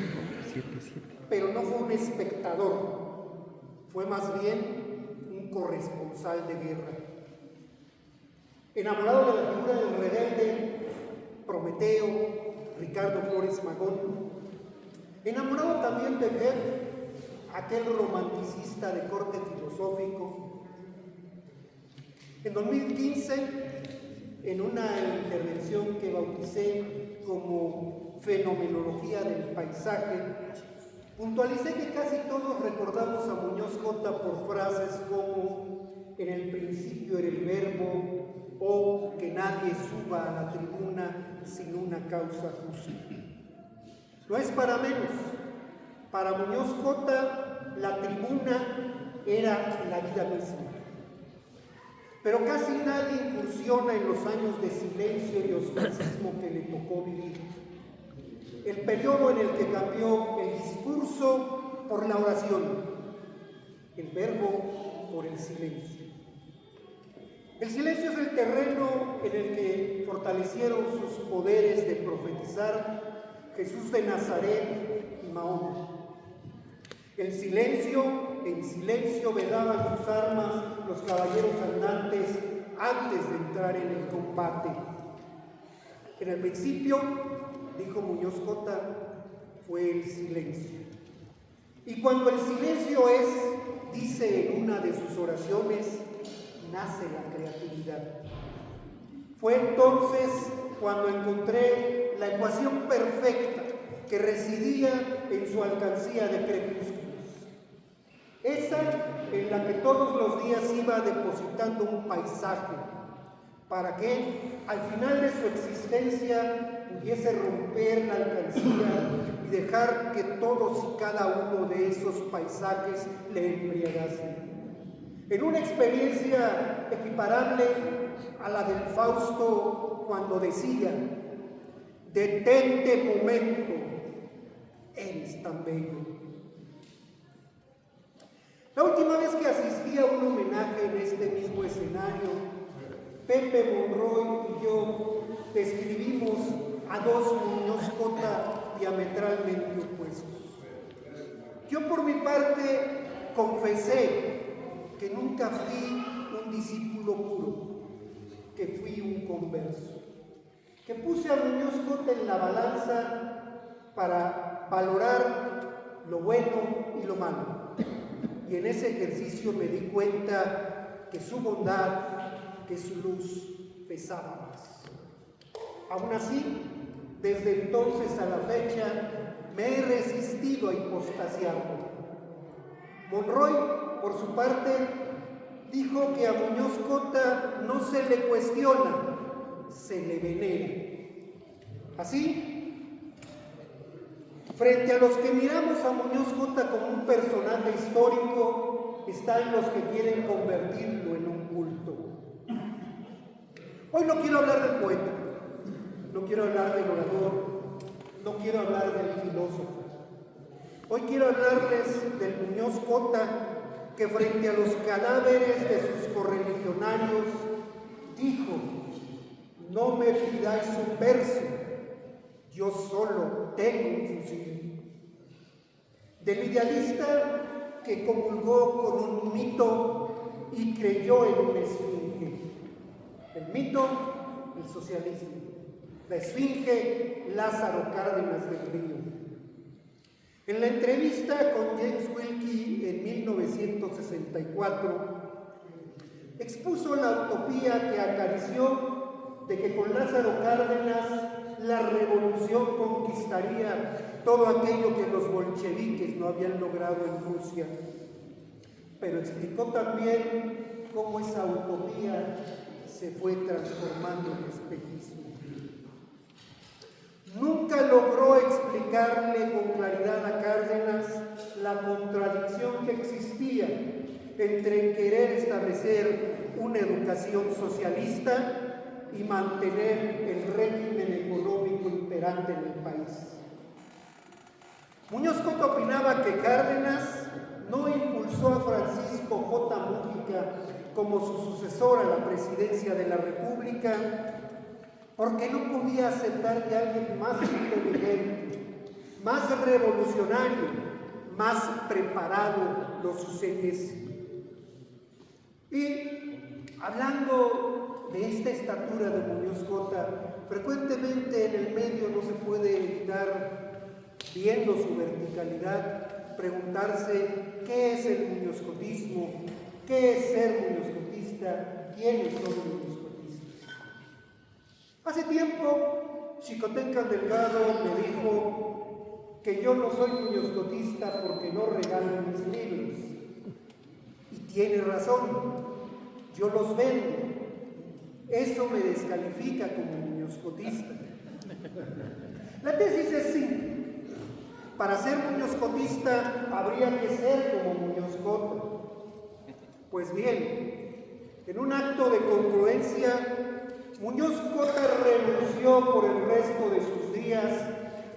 pero no fue un espectador. Fue más bien un corresponsal de guerra. Enamorado de la figura del rebelde, Prometeo, Ricardo Flores Magón, enamorado también de Goethe, aquel romanticista de corte filosófico. En 2015, en una intervención que bauticé como Fenomenología del Paisaje, Puntualicé que casi todos recordamos a Muñoz Cota por frases como "en el principio era el verbo" o "que nadie suba a la tribuna sin una causa justa". No es para menos. Para Muñoz Cota, la tribuna era la vida misma. Pero casi nadie incursiona en los años de silencio y ostracismo que le tocó vivir. El periodo en el que cambió el discurso por la oración, el verbo por el silencio. El silencio es el terreno en el que fortalecieron sus poderes de profetizar Jesús de Nazaret y Mahoma. En silencio vedaban sus armas los caballeros andantes antes de entrar en el combate. En el principio, dijo Muñoz Cota, fue el silencio. Y cuando el silencio es, dice en una de sus oraciones, nace la creatividad. Fue entonces cuando encontré la ecuación perfecta que residía en su alcancía de crepúsculos. Esa en la que todos los días iba depositando un paisaje para que al final de su existencia pudiese romper la alcancía y dejar que todos y cada uno de esos paisajes le embriagasen. En una experiencia equiparable a la del Fausto cuando decía: "Detente momento, eres tan bello". La última vez que asistí a un homenaje en este mismo escenario, Pepe Monroy y yo describimos a dos Muñoz Cota diametralmente opuestos. Yo por mi parte confesé que nunca fui un discípulo puro, que fui un converso, que puse a Muñoz Cota en la balanza para valorar lo bueno y lo malo. Y en ese ejercicio me di cuenta que su bondad, que su luz pesaba más. Aún así, desde entonces a la fecha, me he resistido a hipostasiarlo. Monroy, por su parte, dijo que a Muñoz Cota no se le cuestiona, se le venera. Así, frente a los que miramos a Muñoz Cota como un personaje histórico, están los que quieren convertirlo en un culto. Hoy no quiero hablar del poeta, no quiero hablar del orador, no quiero hablar del filósofo. Hoy quiero hablarles del Muñoz Cota que frente a los cadáveres de sus correligionarios dijo: "No me pidáis un verso, yo solo tengo un fusil". Del idealista que comulgó con un mito y creyó en una esfinge. El mito, el socialismo. La esfinge, Lázaro Cárdenas del Río. En la entrevista con James Wilkie en 1964, expuso la utopía que acarició de que con Lázaro Cárdenas la revolución conquistaría todo aquello que los bolcheviques no habían logrado en Rusia. Pero explicó también cómo esa utopía se fue transformando en espejismo. Nunca logró explicarle con claridad a Cárdenas la contradicción que existía entre querer establecer una educación socialista y mantener el régimen económico imperante en el país. Muñoz Cota opinaba que Cárdenas no impulsó a Francisco J. Múgica como su sucesor a la presidencia de la República porque no podía aceptar que alguien más inteligente, más revolucionario, más preparado lo sucediese. Y hablando de esta estatura de Muñoz Cota, frecuentemente en el medio no se puede evitar, viendo su verticalidad, preguntarse qué es el muñozcotismo, qué es ser muñozcotista, quiénes son los muñozcotistas. Hace tiempo, Xicoténcatl Delgado me dijo que yo no soy muñozcotista porque no regalo mis libros. Y tiene razón, yo los vendo. Eso me descalifica como muñozcotista. La tesis es simple. Para ser muñozcotista habría que ser como Muñoz Cota. Pues bien, en un acto de congruencia, Muñoz Cota renunció por el resto de sus días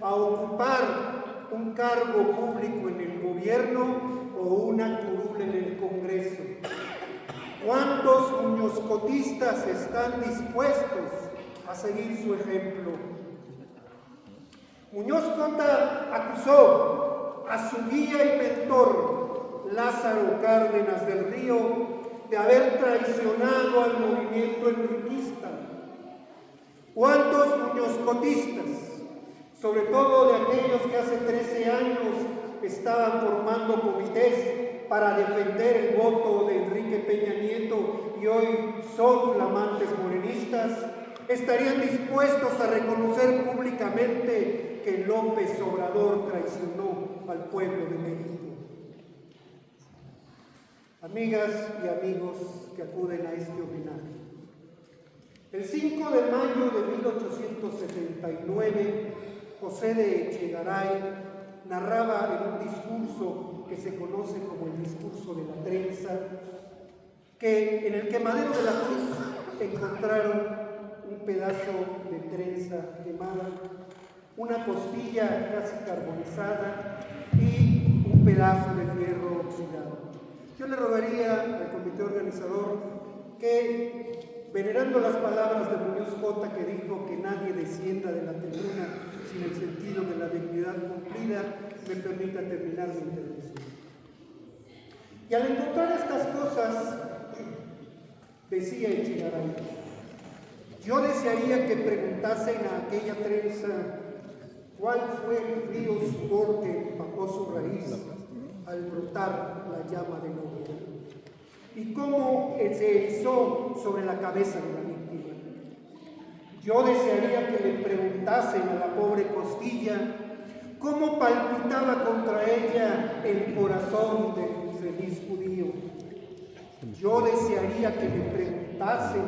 a ocupar un cargo público en el gobierno o una curul en el Congreso. ¿Cuántos muñozcotistas están dispuestos a seguir su ejemplo? Muñoz Cota acusó a su guía y mentor, Lázaro Cárdenas del Río, de haber traicionado al movimiento enriquista. ¿Cuántos muñozcotistas, sobre todo de aquellos que hace 13 años estaban formando comités para defender el voto de Enrique Peña Nieto y hoy son flamantes morenistas, estarían dispuestos a reconocer públicamente que López Obrador traicionó al pueblo de México? Amigas y amigos que acuden a este homenaje, el 5 de mayo de 1879, José de Echegaray narraba en un discurso que se conoce como el discurso de la trenza, que en el quemadero de la Cruz encontraron un pedazo de trenza quemada, una costilla casi carbonizada y un pedazo de fierro oxidado. Yo le rogaría al comité organizador que, venerando las palabras de Muñoz Cota, que dijo que nadie descienda de la tribuna sin el sentido de la dignidad cumplida, me permita terminar mi intervención. Y al encontrar estas cosas, decía Echegaray, yo desearía que preguntasen a aquella trenza cuál fue el frío sudor que bajó su raíz al brotar la llama del odio y cómo se erizó sobre la cabeza de la víctima. Yo desearía que le preguntasen a la pobre costilla cómo palpitaba contra ella el corazón del infeliz judío. Yo desearía que le preguntasen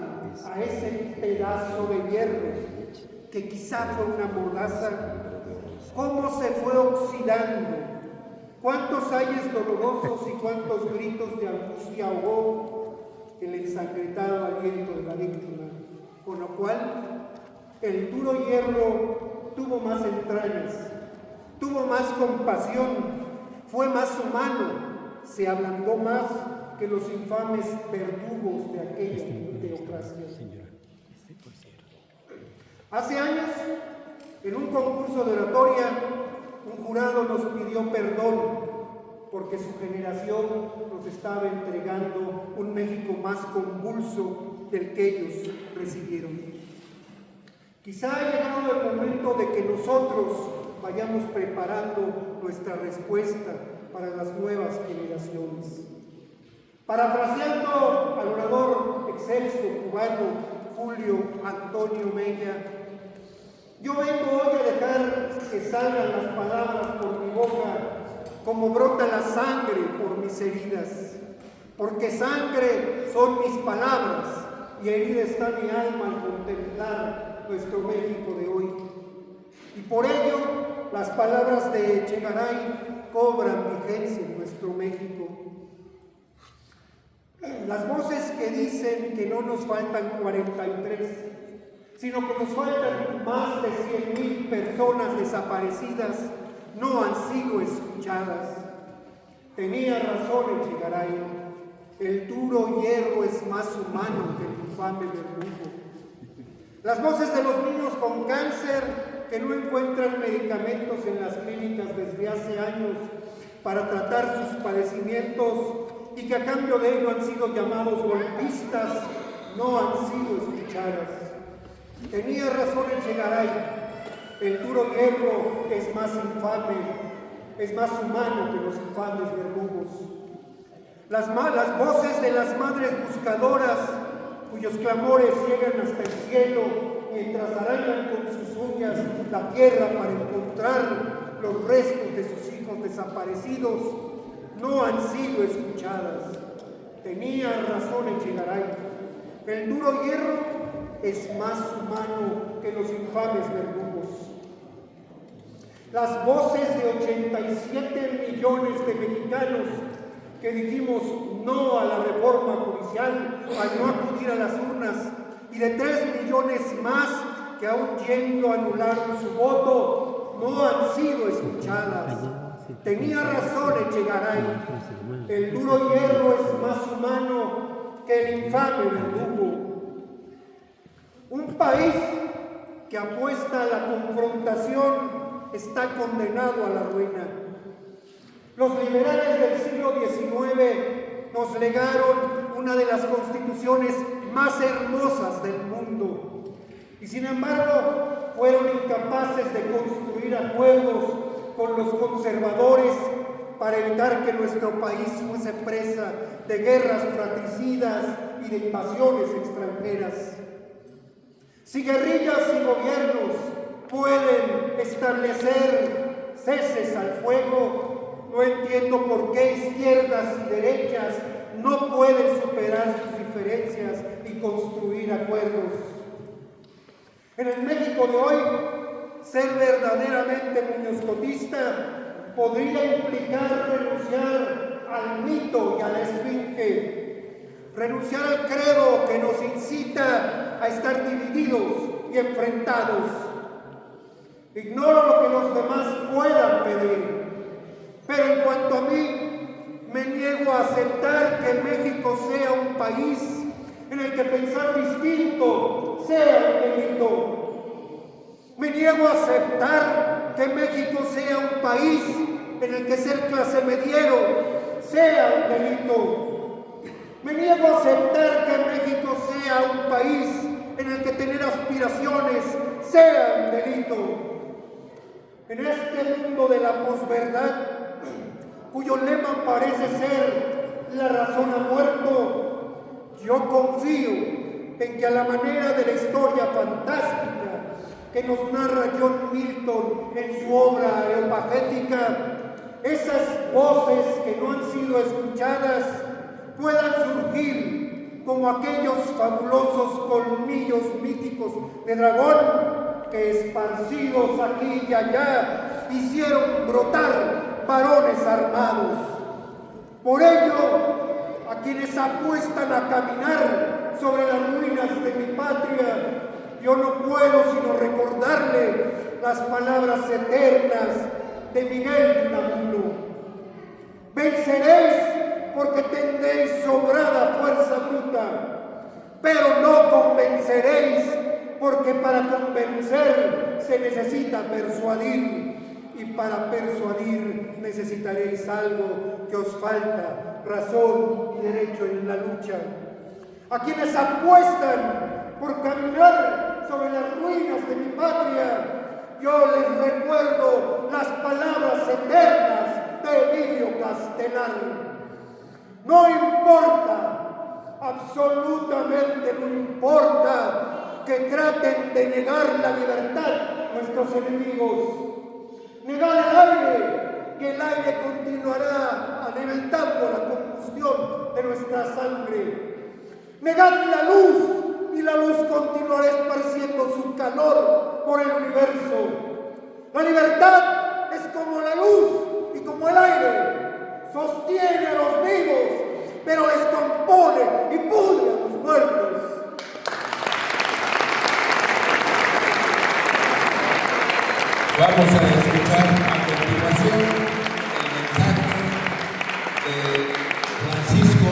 a ese pedazo de hierro, que quizá fue una mordaza, cómo se fue oxidando, cuántos ayes dolorosos y cuántos gritos de angustia ahogó el ensangrentado aliento de la víctima, con lo cual el duro hierro tuvo más entrañas, tuvo más compasión, fue más humano, se ablandó más que los infames verdugos de aquella teocracia. Hace años, en un concurso de oratoria, un jurado nos pidió perdón porque su generación nos estaba entregando un México más convulso del que ellos recibieron. Quizá ha llegado el momento de que nosotros vayamos preparando nuestra respuesta para las nuevas generaciones. Parafraseando al orador excelso cubano Julio Antonio Mella, yo vengo hoy a dejar que salgan las palabras por mi boca como brota la sangre por mis heridas, porque sangre son mis palabras y herida está mi alma al contemplar nuestro México de hoy. Y por ello las palabras de Echegaray cobran vigencia en nuestro México. Las voces que dicen que no nos faltan 43, sino que nos faltan más de 100,000 personas desaparecidas, no han sido escuchadas. Tenía razón Echegaray, el duro hierro es más humano que el infame verdugo. Las voces de los niños con cáncer que no encuentran medicamentos en las clínicas desde hace años para tratar sus padecimientos y que a cambio de ello han sido llamados golpistas, no han sido escuchadas. Tenía razón Echegaray, el duro hierro es más infame, es más humano que los infames verdugos. Las voces de las madres buscadoras, cuyos clamores llegan hasta el cielo, mientras arañan con sus uñas la tierra para encontrar los restos de sus hijos desaparecidos no han sido escuchadas. Tenía razón Echegaray. El duro hierro es más humano que los infames verdugos. Las voces de 87 millones de mexicanos que dijimos no a la reforma judicial al no acudir a las urnas y de 3 millones más que aún yendo anularon su voto, no han sido escuchadas. Tenía razón Echegaray. El duro hierro es más humano que el infame verdugo. Un país que apuesta a la confrontación está condenado a la ruina. Los liberales del siglo XIX nos legaron una de las constituciones más hermosas del mundo y sin embargo fueron incapaces de construir acuerdos con los conservadores para evitar que nuestro país fuese presa de guerras fratricidas y de invasiones extranjeras. Si guerrillas y gobiernos pueden establecer ceses al fuego, no entiendo por qué izquierdas y derechas no pueden superar sus diferencias y construir acuerdos. En el México de hoy, ser verdaderamente muñozcotista podría implicar renunciar al mito y a la esfinge, renunciar al credo que nos incita a estar divididos y enfrentados. Ignoro lo que los demás puedan pedir, pero en cuanto a mí, me niego a aceptar que México sea un país en el que pensar distinto sea un delito. Me niego a aceptar que México sea un país en el que ser clase mediero sea un delito. Me niego a aceptar que México sea un país en el que tener aspiraciones sea un delito. En este mundo de la posverdad, cuyo lema parece ser la razón ha muerto, yo confío en que a la manera de la historia fantástica que nos narra John Milton en su obra Areopagética, esas voces que no han sido escuchadas puedan surgir como aquellos fabulosos colmillos míticos de dragón que esparcidos aquí y allá hicieron brotar varones armados. Por ello, a quienes apuestan a caminar sobre las ruinas de mi patria, yo no puedo sino recordarle las palabras eternas de Miguel de Unamuno. Venceréis porque tendréis sobrada fuerza bruta, pero no convenceréis porque para convencer se necesita persuadir y para persuadir necesitaréis algo que os falta, razón y derecho en la lucha. A quienes apuestan por caminar sobre las ruinas de mi patria, yo les recuerdo las palabras eternas de Emilio Castelar. No importa, absolutamente no importa que traten de negar la libertad nuestros enemigos. Negar el aire, que el aire continuará alimentando la combustión de nuestra sangre. Negar la luz, y la luz continuará esparciendo su calor por el universo. La libertad es como la luz y como el aire. Sostiene a los vivos, pero descompone y pudre a los muertos. Vamos a escuchar a continuación el mensaje de Francisco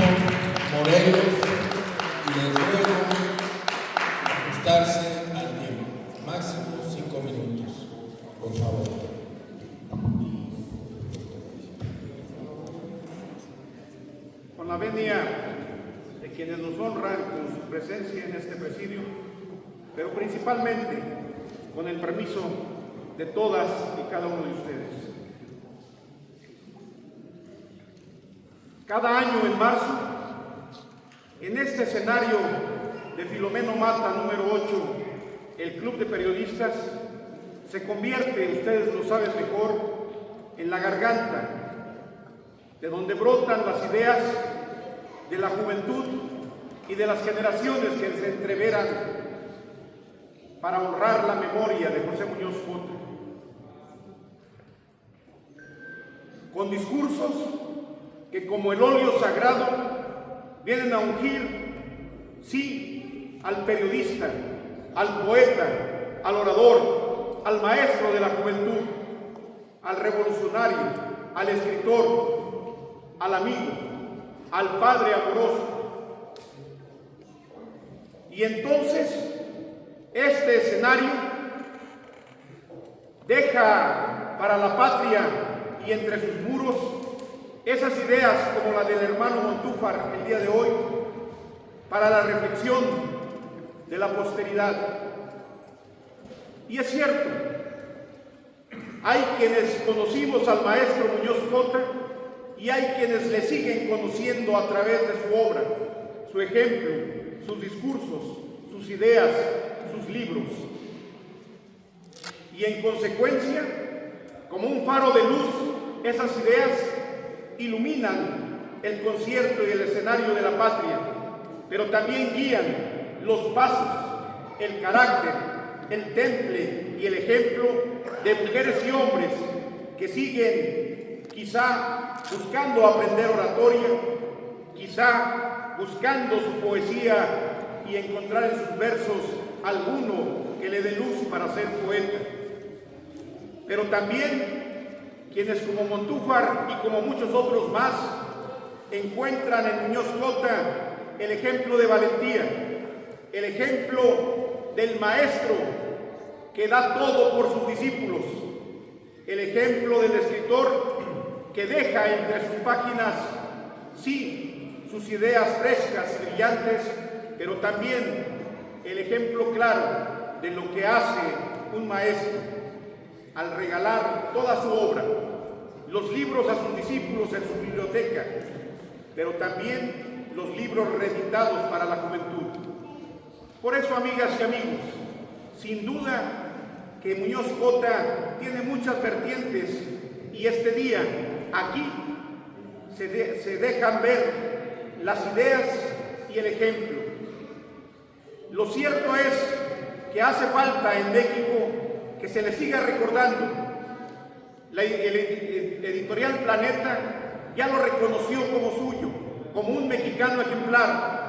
Morelos y les ruego ajustarse al tiempo. Máximo 5 minutos, por favor. Con la venia de quienes nos honran con su presencia en este presidio, pero principalmente con el permiso de todas y cada uno de ustedes. Cada año en marzo, en este escenario de Filomeno Mata número 8, el Club de Periodistas se convierte, ustedes lo saben mejor, en la garganta, de donde brotan las ideas de la juventud y de las generaciones que se entreveran para honrar la memoria de José Muñoz Cota. Con discursos que, como el óleo sagrado, vienen a ungir, sí, al periodista, al poeta, al orador, al maestro de la juventud, al revolucionario, al escritor, al amigo, al padre amoroso. Y entonces, este escenario deja para la patria y entre sus muros esas ideas como la del hermano Montúfar el día de hoy, para la reflexión de la posteridad. Y es cierto, hay quienes conocimos al maestro Muñoz Cota y hay quienes le siguen conociendo a través de su obra, su ejemplo, sus discursos, sus ideas, sus libros. Y en consecuencia, como un faro de luz, esas ideas iluminan el concierto y el escenario de la patria, pero también guían los pasos, el carácter, el temple y el ejemplo de mujeres y hombres que siguen quizá buscando aprender oratoria, quizá buscando su poesía y encontrar en sus versos alguno que le dé luz para ser poeta. Pero también quienes como Montúfar y como muchos otros más encuentran en Muñoz Cota el ejemplo de valentía, el ejemplo del maestro que da todo por sus discípulos, el ejemplo del escritor que deja entre sus páginas, sí, sus ideas frescas y brillantes, pero también el ejemplo claro de lo que hace un maestro al regalar toda su obra, los libros a sus discípulos en su biblioteca, pero también los libros reeditados para la juventud. Por eso, amigas y amigos, sin duda que Muñoz Cota tiene muchas vertientes y este día aquí se dejan ver las ideas y el ejemplo. Lo cierto es que hace falta en México que se le siga recordando. El editorial Planeta ya lo reconoció como suyo, como un mexicano ejemplar.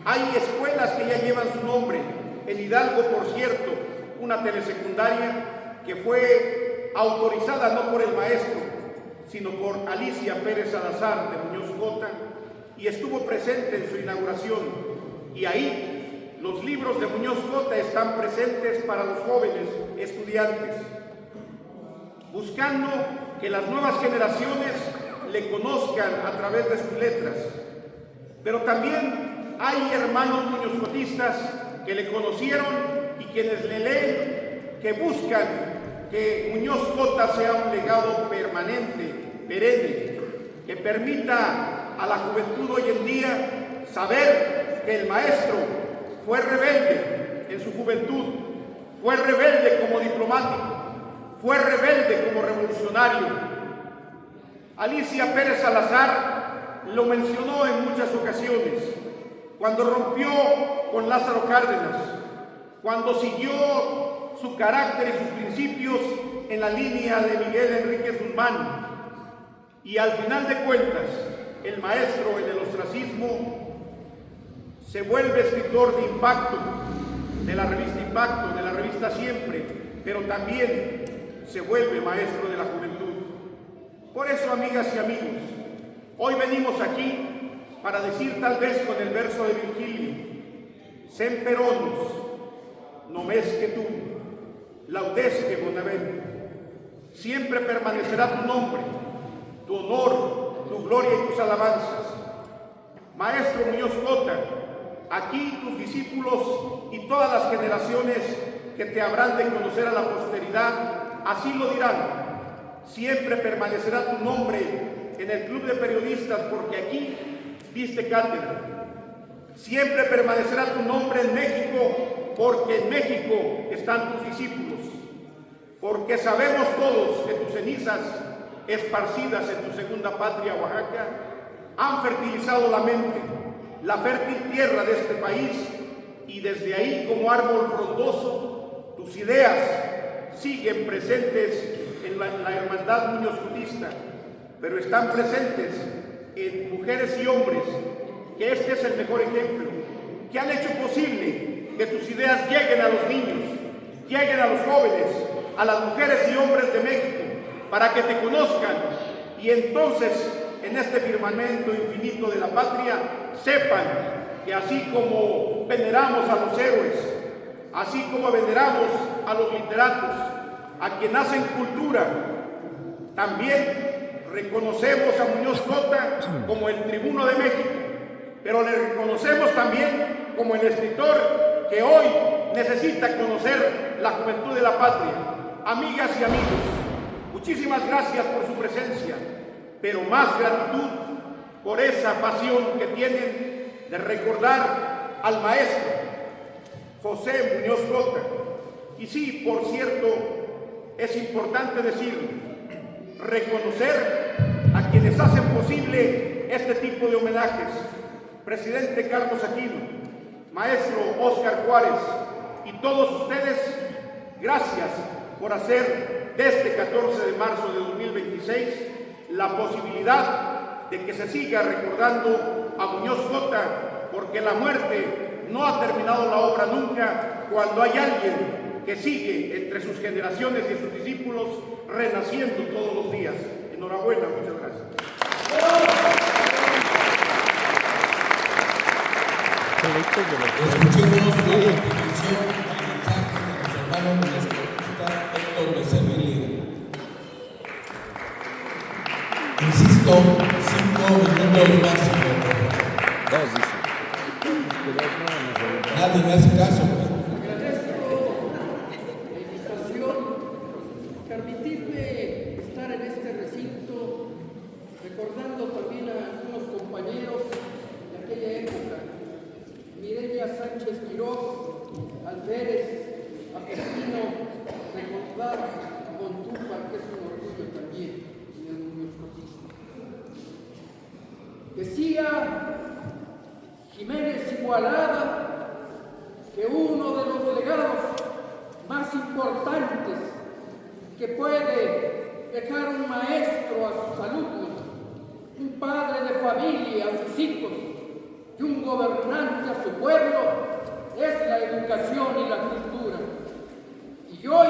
Hay escuelas que ya llevan su nombre. En Hidalgo, por cierto, una telesecundaria que fue autorizada no por el maestro, sino por Alicia Pérez Salazar de Muñoz Cota, y estuvo presente en su inauguración. Y ahí los libros de Muñoz Cota están presentes para los jóvenes estudiantes, buscando que las nuevas generaciones le conozcan a través de sus letras. Pero también hay hermanos muñozcotistas que le conocieron y quienes le leen, que buscan que Muñoz Cota sea un legado permanente, perenne, que permita a la juventud hoy en día saber que el maestro fue rebelde en su juventud, fue rebelde como diplomático, fue rebelde como revolucionario. Alicia Pérez Salazar lo mencionó en muchas ocasiones, cuando rompió con Lázaro Cárdenas, cuando siguió su carácter y sus principios en la línea de Miguel Enríquez Guzmán, y al final de cuentas, el maestro en el ostracismo se vuelve escritor de Impacto, de la revista Impacto, de la revista Siempre, pero también se vuelve maestro de la juventud. Por eso, amigas y amigos, hoy venimos aquí para decir, tal vez con el verso de Virgilio: semper onus, nomesque tu, laudesque bonavent. Siempre permanecerá tu nombre, tu honor, tu gloria y tus alabanzas. Maestro Muñoz Cota, aquí tus discípulos y todas las generaciones que te habrán de conocer a la posteridad, así lo dirán. Siempre permanecerá tu nombre en el Club de Periodistas, porque aquí diste cátedra. Siempre permanecerá tu nombre en México, porque en México están tus discípulos. Porque sabemos todos que tus cenizas esparcidas en tu segunda patria, Oaxaca, han fertilizado la mente, la fértil tierra de este país, y desde ahí, como árbol frondoso, tus ideas siguen presentes en la hermandad muñozcutista, pero están presentes en mujeres y hombres, que este es el mejor ejemplo, que han hecho posible que tus ideas lleguen a los niños, lleguen a los jóvenes, a las mujeres y hombres de México, para que te conozcan, y entonces en este firmamento infinito de la patria sepan que así como veneramos a los héroes, así como veneramos a los literatos, a quien hacen cultura, también reconocemos a Muñoz Cota como el tribuno de México, pero le reconocemos también como el escritor que hoy necesita conocer la juventud de la patria. Amigas y amigos, muchísimas gracias por su presencia, pero más gratitud por esa pasión que tienen de recordar al maestro José Muñoz Cota. Y sí, por cierto, es importante decirlo, reconocer a quienes hacen posible este tipo de homenajes: presidente Carlos Aquino, maestro Óscar Juárez, y todos ustedes, gracias por hacer de este 14 de marzo de 2026 la posibilidad de que se siga recordando a Muñoz Cota, porque la muerte no ha terminado la obra nunca cuando hay alguien que sigue entre sus generaciones y sus discípulos renaciendo todos los días. Enhorabuena, muchas gracias. Escuchemos la petición al mensaje de nuestro hermano muñozcotista Héctor Becerril Lira. Insisto, 5 minutos máximo. Nadie me hace caso. Agradezco la invitación, permitirme estar en este recinto, recordando también a algunos compañeros de aquella época: Mireya Sánchez Quiroz, Alférez, Apestino, recordar a Montúfar, que es un orgullo también en el muñozcotismo. Decía Jiménez Igualada que uno de los legados más importantes que puede dejar un maestro a sus alumnos, un padre de familia a sus hijos y un gobernante a su pueblo es la educación y la cultura. Y hoy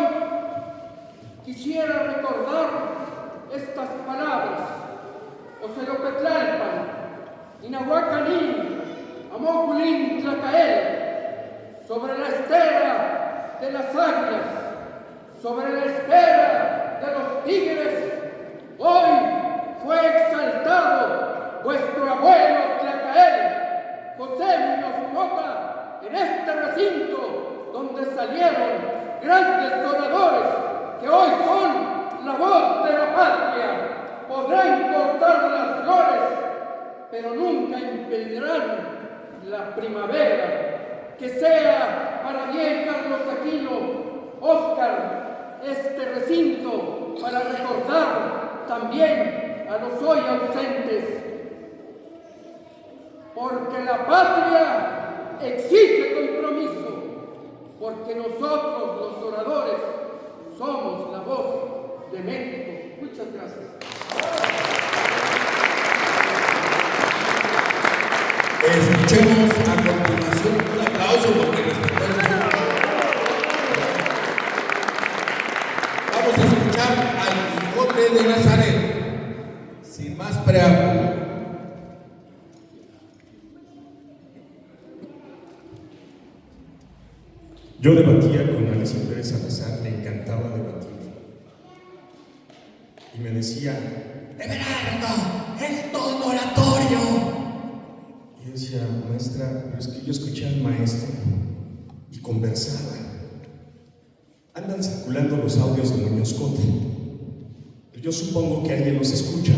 quisiera recordar estas palabras: Ocelopetlalpan, Inahuacanín, Amoculín Tlacael, sobre la estera de las águilas, sobre la estera de los tigres, hoy fue exaltado vuestro abuelo Tlacael, José Muñoz Cota, en este recinto donde salieron grandes oradores que hoy son la voz de la patria. Podrán cortar las flores, pero nunca impedirán la primavera. Que sea para bien, Carlos Aquino, Óscar, este recinto para recordar también a los hoy ausentes, porque la patria exige compromiso, porque nosotros los oradores somos la voz de México. Muchas gracias. Escuchemos a continuación un aplauso porque respetó el tiempo. Vamos a escuchar al Quijote de Nazaret, sin más preámbulo. Yo debatía con Alicia Pérez Salazar, le encantaba debatir. Y me decía: ¡Everardo, el tono oratorio! Y yo decía: maestra, pero es que yo escuché al maestro y conversaba. Andan circulando los audios de Muñoz Cota. Yo supongo que alguien los escucha.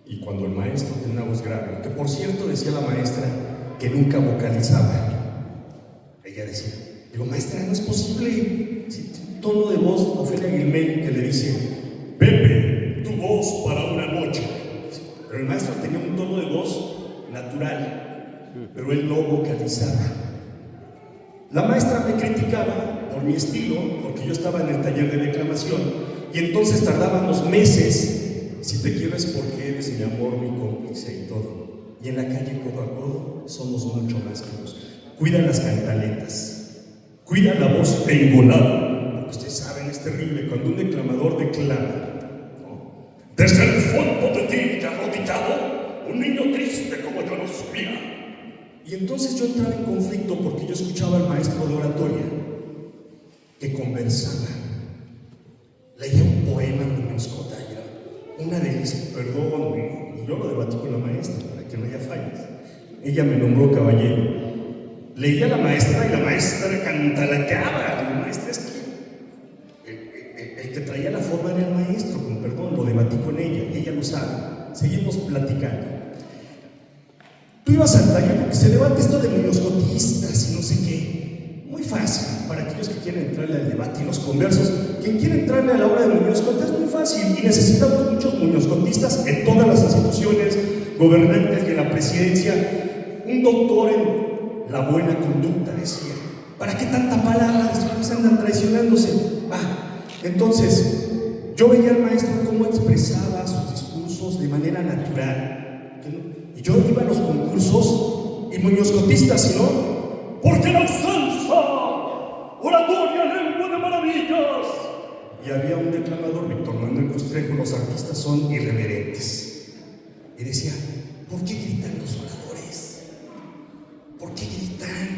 Y cuando el maestro tenía una voz grave, que por cierto decía la maestra que nunca vocalizaba, ella decía: digo, maestra, no es posible. Si tu tono de voz ofende a Guilmén, que le dice: Pepe, tu voz para una noche. Pero el maestro tenía un tono de voz natural, pero él no vocalizaba. La maestra me criticaba por mi estilo, porque yo estaba en el taller de declamación, y entonces tardábamos meses. Si te quiero es porque eres mi amor, mi cómplice y todo. Y en la calle codo a codo somos mucho más que vos. Cuida las cantaletas, cuida la voz engolada, porque ustedes saben, es terrible cuando un declamador declama, ¿no? Desde el fondo de ti, arrodillado, un niño triste como yo no suspira. Y entonces yo entraba en conflicto porque yo escuchaba al maestro de oratoria que conversaba, leía un poema en Muñoz Cota, una delicia, perdón, y yo lo debatí con la maestra para que no haya fallas. Ella me nombró caballero. Leía a la maestra y la maestra cantalateaba. La maestra es que el que traía la forma era el maestro, con perdón, lo debatí con ella y ella lo sabe. Seguimos platicando. Tú ibas al taller porque se debate esto de muñozcotistas y no sé qué. Muy fácil para aquellos que quieren entrarle al debate y los conversos. Quien quiere entrarle a la obra de Muñoz Cota es muy fácil y necesitamos muchos muñozcotistas en todas las instituciones, gobernantes y en la presidencia. Un doctor en la buena conducta, decía. ¿Para qué tanta palabra? Después andan traicionándose. Entonces, yo veía al maestro cómo expresaba sus discursos de manera natural. Y yo iba a los concursos y muñozcotistas, ¿sí no? Porque la usanza, oratoria, lengua de maravillas. Y había un declamador, Víctor Manuel Costrejo, los artistas son irreverentes. Y decía, ¿por qué gritan los oradores? ¿Por qué gritan?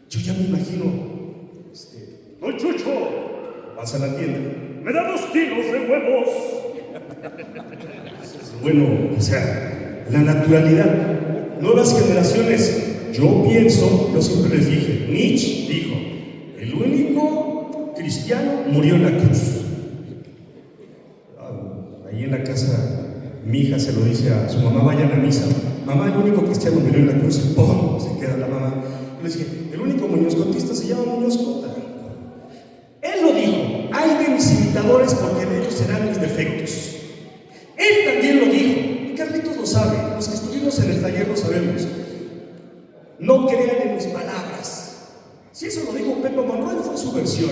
Yo ya me imagino, Don Chucho, vas a la tienda, me da 2 kilos de huevos. Bueno, o sea, la naturalidad, nuevas generaciones. Yo pienso, yo siempre les dije, Nietzsche dijo, el único cristiano murió en la cruz. Ahí en la casa, mi hija se lo dice a su mamá, vayan a misa. Mamá, el único cristiano murió en la cruz. Y ¡pum! Se queda la mamá. Yo les dije, el único muñozcotista se llama Muñoz Cota. Él lo dijo, ay de mis imitadores porque de ellos serán mis defectos. Él también lo dijo, y Carlitos lo sabe, los que estuvimos en el taller lo sabemos. No crean en mis palabras. Si eso lo dijo Pepe Monroy, fue su versión.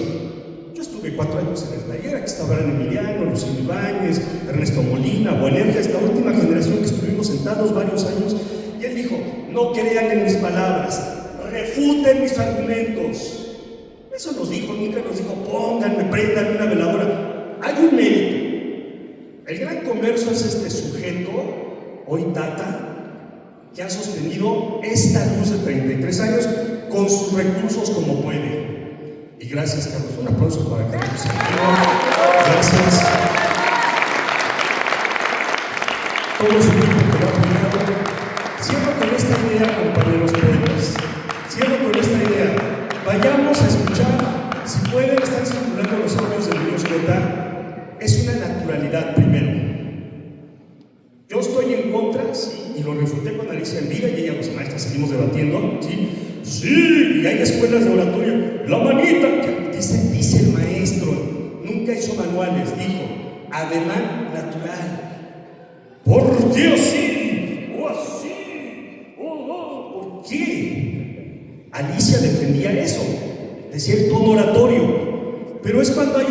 Yo estuve 4 años en el taller, aquí estaba Emiliano, Luciano Ibáñez, Ernesto Molina, Boanergia, esta última generación que estuvimos sentados varios años, y él dijo, no crean en mis palabras, refuten mis argumentos. Eso nos dijo, nunca nos dijo, pónganme, prendan una veladora. Hay un mérito. El gran converso es este sujeto, hoy Tata, que ha sostenido esta luz de 33 años con sus recursos como puede. Y gracias, Carlos. Un aplauso para Carlos. Gracias. Todo su equipo que lo ha apoyado. Cierro con esta idea, compañeros poetas. Cierro con esta idea. Vayamos a escuchar, si pueden, están circulando los audios de Muñoz Cota. Es una naturalidad primero. Yo estoy en contra, sí, y lo refuté con Alicia en vida y ella, los maestros, seguimos debatiendo, ¿sí? Sí, y hay escuelas de oratoria. La manita, que dice el maestro, nunca hizo manuales, dijo, ademán natural. ¿Por qué así? ¿O así? ¿Por qué? Alicia defendía eso, decía el tono oratorio. Pero es cuando hay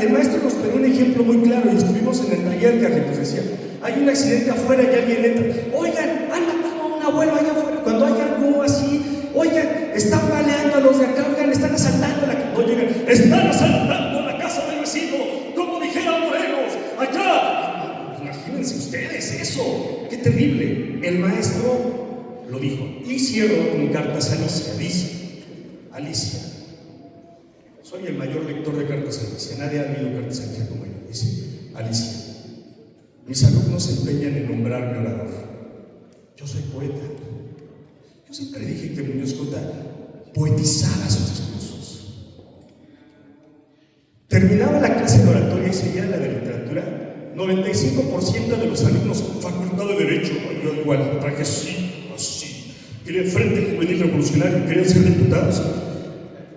el maestro nos pone un ejemplo muy claro y estuvimos en el taller, Carlitos decía, hay un accidente afuera y alguien entra, oigan, han matado a un abuelo allá afuera, cuando hay algo así, oigan, están baleando a los de acá, oigan, están asaltando la casa, no llegan, están asaltando la casa del vecino, como dijera Morelos, allá. Imagínense ustedes eso, qué terrible. El maestro lo dijo, y cierro con cartas a Alicia, dice, Alicia, soy el mayor lector de cartas a Alicia, nadie ha leído cartas a Alicia como yo, dice, Alicia, mis alumnos se empeñan en nombrarme orador. Yo soy poeta. Yo siempre dije que Muñoz Cota poetizaba sus discursos. Terminaba la clase de oratoria y seguía la de literatura. 95% de los alumnos con facultad de Derecho, yo igual, traje así, quería el Frente Juvenil Revolucionario, querían ser diputados.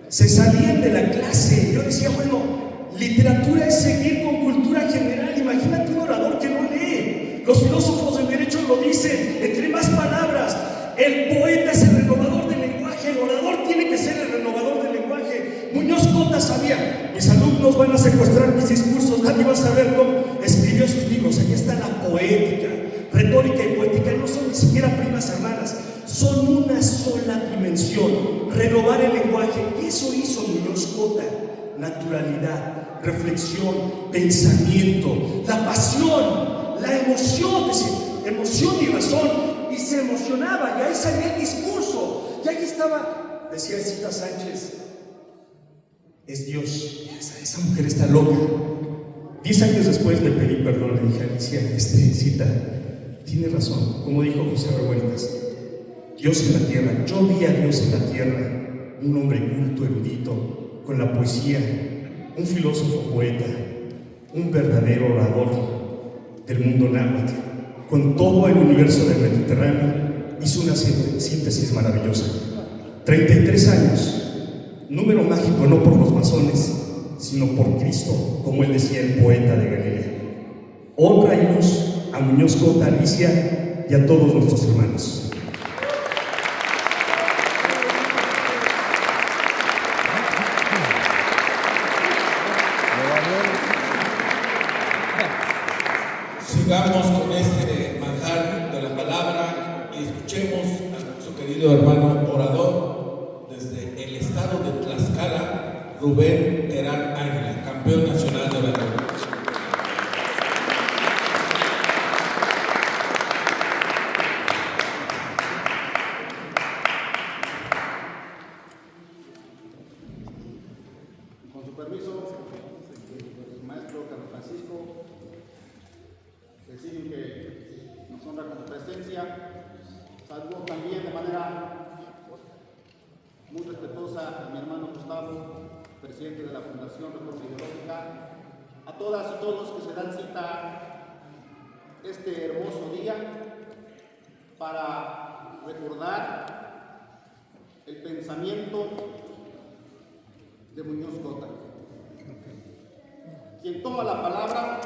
Se salían de la clase. Yo decía, bueno, Literatura es seguir con cultura general. Imagínate un orador que no lee. Los filósofos del derecho lo dicen, entre más palabras. El poeta es el renovador del lenguaje, el orador tiene que ser el renovador del lenguaje. Muñoz Cota sabía, mis alumnos van a secuestrar mis discursos, nadie va a saber cómo escribió sus libros. Aquí está la poética, retórica y poética, no son ni siquiera primas hermanas, son una sola dimensión, renovar el lenguaje. Y eso hizo Muñoz Cota, naturalidad, reflexión, pensamiento, la pasión, la emoción, decir, emoción y razón. Y se emocionaba, y ahí salía el discurso, y ahí estaba, decía Cita Sánchez, es Dios, esa mujer está loca. 10 años después le pedí perdón, le dije a Alicia, Cita, tiene razón, como dijo José Revueltas, Dios en la tierra, yo vi a Dios en la tierra, un hombre culto, erudito, con la poesía, un filósofo poeta, un verdadero orador del mundo náhuatl. Con todo el universo del Mediterráneo, hizo una síntesis maravillosa. 33 años, número mágico no por los masones, sino por Cristo, como él decía el poeta de Galilea. Honra y luz a Muñoz Cota, Alicia y a todos nuestros hermanos. Sigamos con este manjar de la palabra y escuchemos a nuestro querido hermano orador desde el estado de Tlaxcala, Rubén Terán Águila, campeón nacional de oratoria. Con su permiso, maestro Carlos Francisco, Presidium que nos honra con su presencia, saludo también de manera muy respetuosa a mi hermano Gustavo, presidente de la Fundación Reforma Ideológica, a todas y todos que se dan cita este hermoso día para recordar el pensamiento de Muñoz Cota, quien toma la palabra.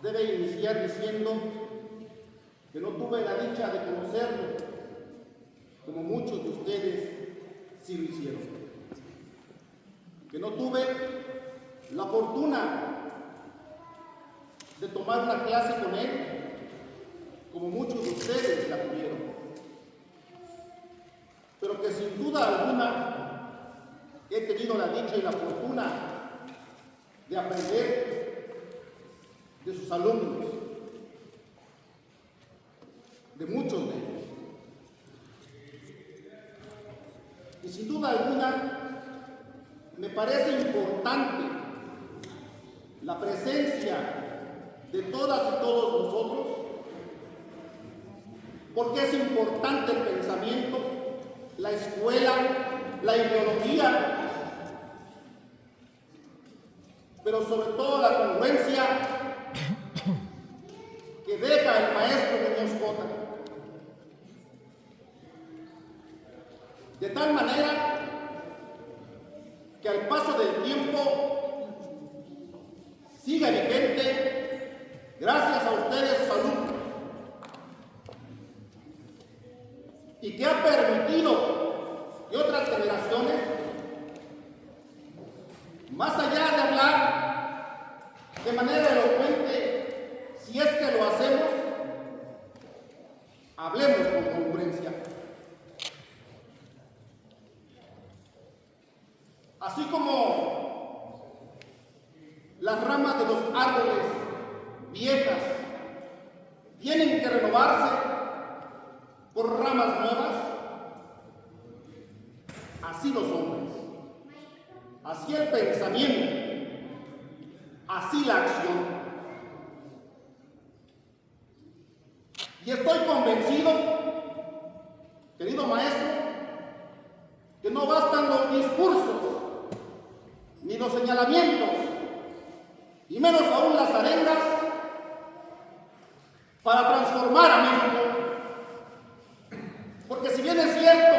Debe iniciar diciendo que no tuve la dicha de conocerlo, como muchos de ustedes sí lo hicieron. Que no tuve la fortuna de tomar una clase con él, como muchos de ustedes la tuvieron. Pero que sin duda alguna he tenido la dicha y la fortuna de aprender de sus alumnos, de muchos de ellos. Y sin duda alguna, me parece importante la presencia de todas y todos nosotros, porque es importante el pensamiento, la escuela, la ideología, pero sobre todo la congruencia que deja el maestro Muñoz Cota. De tal manera que al paso del tiempo siga vigente gracias a ustedes, sus alumnos, y que ha permitido que otras generaciones, más allá de hablar de manera elocuente, si es que lo hacemos, hablemos con congruencia. Así como las ramas de los árboles viejas tienen que renovarse por ramas nuevas, así los hombres, así el pensamiento, así la acción. Y estoy convencido, querido maestro, que no bastan los discursos, ni los señalamientos, y menos aún las arengas, para transformar a México. Porque si bien es cierto,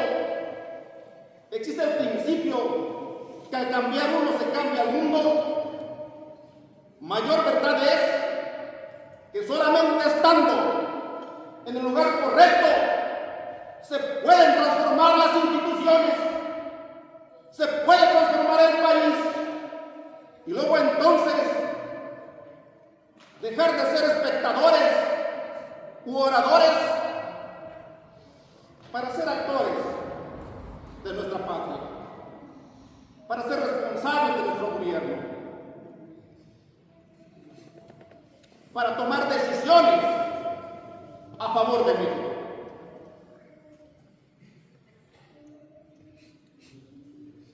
existe el principio que al cambiar uno se cambia el mundo, mayor verdad es que solamente estando en el lugar correcto se pueden transformar las instituciones, se puede transformar el país y luego entonces dejar de ser espectadores u oradores para ser actores de nuestra patria, para ser responsables de nuestro gobierno, para tomar decisiones a favor de México.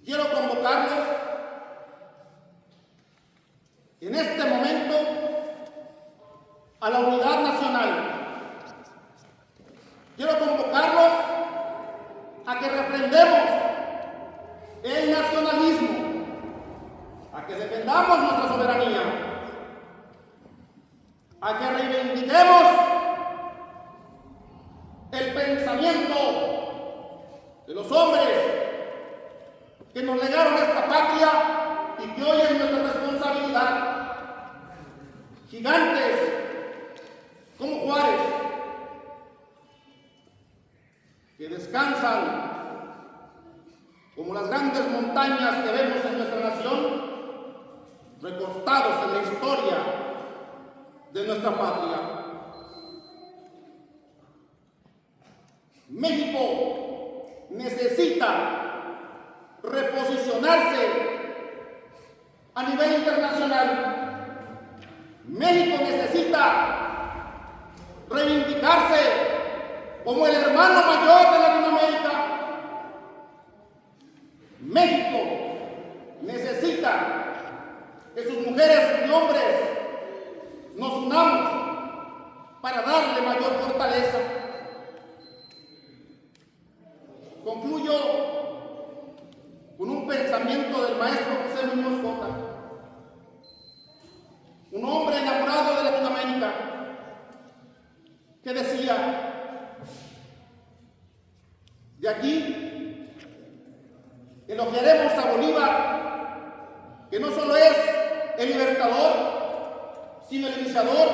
Quiero convocarlos en este momento a la unidad nacional. Quiero convocarlos a que reprendamos el nacionalismo, a que defendamos nuestra soberanía, a que reivindiquemos el pensamiento de los hombres que nos legaron esta patria y que hoy es nuestra responsabilidad. Gigantes como Juárez, que descansan como las grandes montañas que vemos en nuestra nación, recostados en la historia de nuestra patria. México necesita reposicionarse a nivel internacional. México necesita reivindicarse como el hermano mayor de Latinoamérica. México necesita que sus mujeres y hombres nos unamos para darle mayor fortaleza. Concluyo con un pensamiento del maestro José Muñoz Cota, un hombre enamorado de Latinoamérica, que decía: de aquí elogiaremos a Bolívar, que no solo es el libertador, sino el iniciador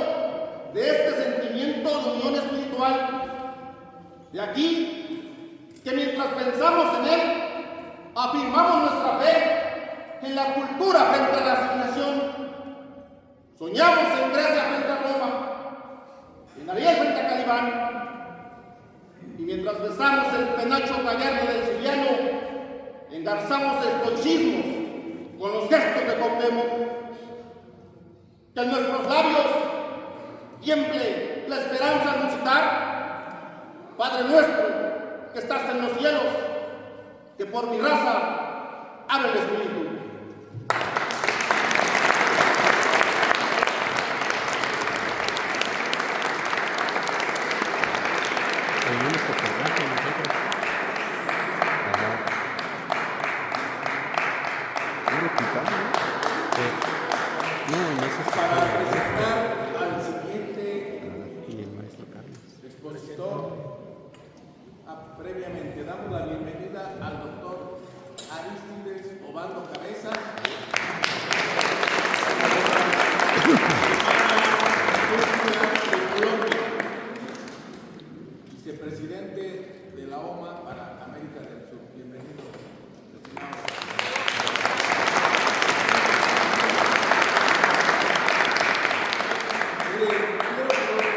de este sentimiento de unión espiritual. De aquí que mientras pensamos en él, afirmamos nuestra fe en la cultura frente a la civilización. Soñamos en Grecia frente a Roma, en Ariel frente a Calibán. Y mientras besamos el penacho gallardo del siriano, engarzamos estoicismo con los gestos de Cuauhtémoc. Que en nuestros labios tiemble la esperanza de incitar: Padre nuestro que estás en los cielos, que por mi raza abre el Espíritu. Para presentar al siguiente expositor, previamente damos la bienvenida al doctor Arístides Obando Cabezas, vicepresidente de la OMA para América del Sur. Bienvenido, estimado. Quiero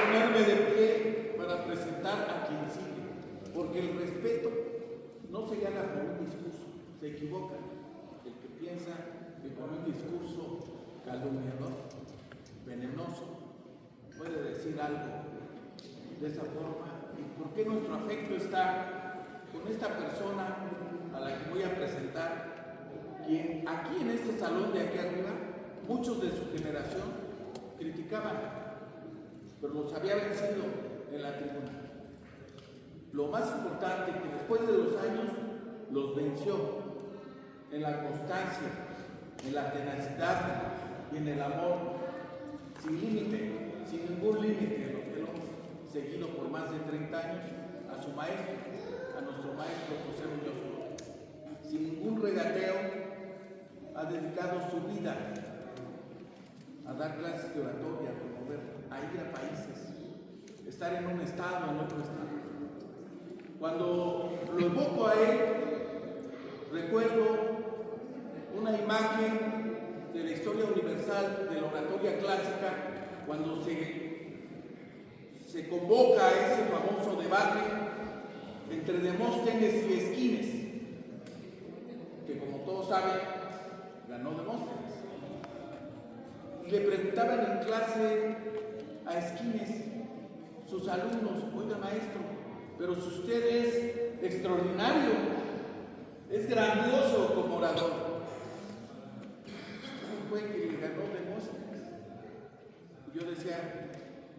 ponerme de pie para presentar a quien sigue, porque el respeto no se gana con un discurso, se equivoca el que piensa que con un discurso calumniador, venenoso, puede decir algo de esa forma. ¿Y por qué nuestro afecto está con esta persona a la que voy a presentar, quien aquí en este salón de aquí arriba, muchos de su generación criticaban, pero los había vencido en la tribuna? Lo más importante, que después de los años los venció en la constancia, en la tenacidad y en el amor sin límite, sin ningún límite, los que lo hemos seguido por más de 30 años, a su maestro, a nuestro maestro José Muñoz Cota, sin ningún regateo, ha dedicado su vida a dar clases de oratoria, a promover, a ir a países, estar en un estado, en otro estado. Cuando lo evoco a él, recuerdo una imagen de la historia universal de la oratoria clásica cuando se convoca a ese famoso debate entre Demóstenes y Esquines, que como todos saben, ganó Demóstenes. Y le preguntaban en clase a Esquines, sus alumnos: oiga maestro, pero si usted es extraordinario, es grandioso como orador, ¿cómo fue que le ganó Demóstenes? Y yo decía,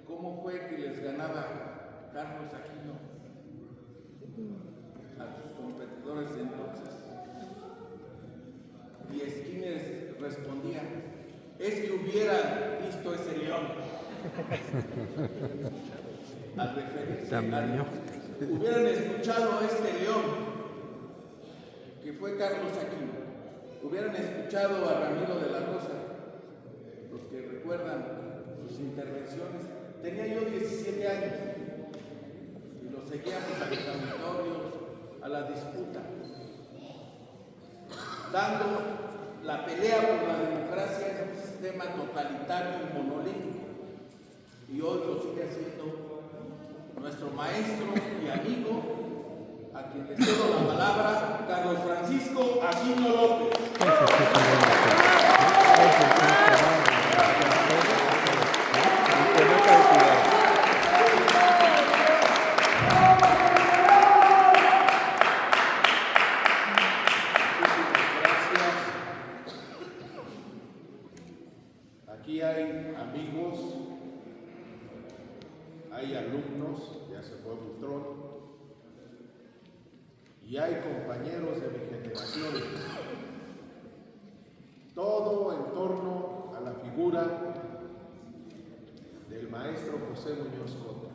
¿cómo fue que les ganaba Carlos Aquino a sus competidores de entonces? Y Esquines respondía, es que hubieran visto ese león. Al referirse hubieran escuchado a este león, que fue Carlos Aquino. Hubieran escuchado a Ramiro de la Rosa, los que recuerdan sus intervenciones. Tenía yo 17 años y lo seguíamos a los auditorios, a la disputa, dando la pelea por la democracia en un sistema totalitario y monolítico. Y hoy lo sigue haciendo nuestro maestro y amigo, a quien le cedo la palabra, Carlos Francisco Aquino López. Aquí hay amigos, hay alumnos, ya se fue Butrón, y hay compañeros de mi generación. Todo en torno a la figura del maestro José Muñoz Cota.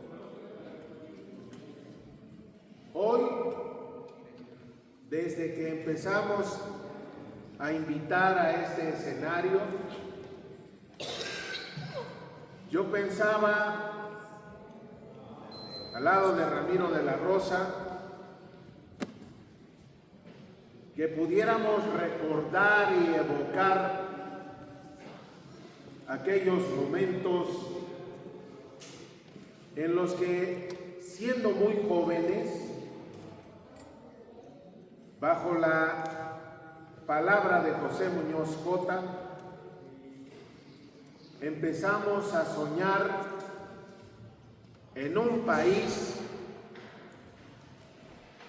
Hoy, desde que empezamos a invitar a este escenario, yo pensaba, al lado de Ramiro de la Rosa, que pudiéramos recordar y evocar aquellos momentos en los que, siendo muy jóvenes, bajo la palabra de José Muñoz Cota, empezamos a soñar en un país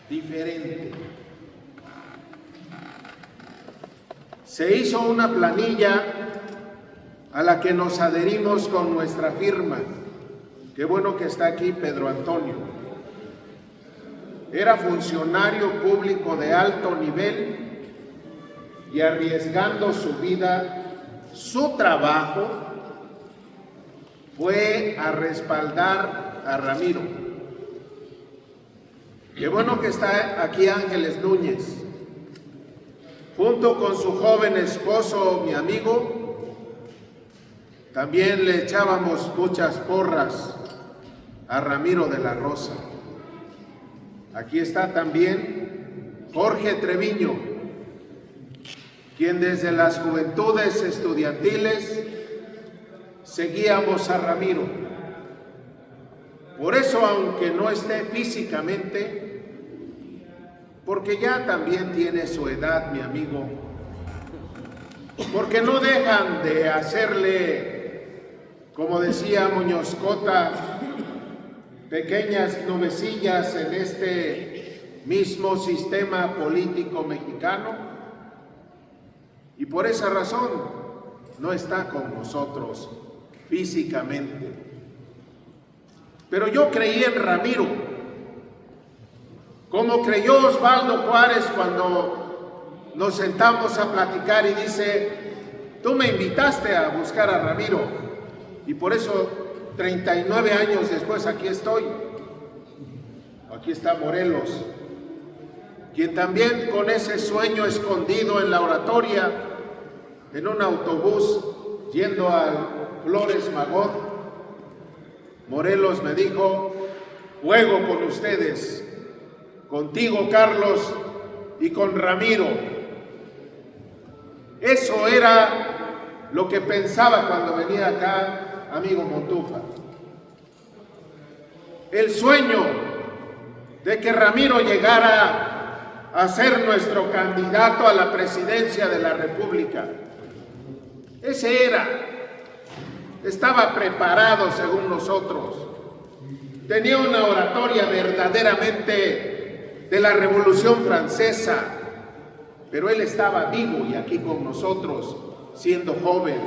diferente. Se hizo una planilla a la que nos adherimos con nuestra firma. Qué bueno que está aquí Pedro Antonio. Era funcionario público de alto nivel y, arriesgando su vida, su trabajo, fue a respaldar a Ramiro. Qué bueno que está aquí Ángeles Núñez, junto con su joven esposo, mi amigo. También le echábamos muchas porras a Ramiro de la Rosa. Aquí está también Jorge Treviño, quien desde las juventudes estudiantiles seguíamos a Ramiro. Por eso, aunque no esté físicamente, porque ya también tiene su edad, mi amigo, porque no dejan de hacerle, como decía Muñoz Cota, pequeñas nubecillas en este mismo sistema político mexicano, y por esa razón no está con nosotros físicamente. Pero yo creí en Ramiro, como creyó Osvaldo Juárez cuando nos sentamos a platicar y dice: tú me invitaste a buscar a Ramiro, y por eso 39 años después aquí estoy. Aquí está Morelos, quien también, con ese sueño escondido en la oratoria, en un autobús yendo a Flores Magón, Morelos me dijo: juego con ustedes, contigo, Carlos, y con Ramiro. Eso era lo que pensaba cuando venía acá, amigo Montúfar. El sueño de que Ramiro llegara a ser nuestro candidato a la presidencia de la República. Ese era. Estaba preparado según nosotros. Tenía una oratoria verdaderamente de la Revolución Francesa, pero él estaba vivo y aquí con nosotros, siendo joven.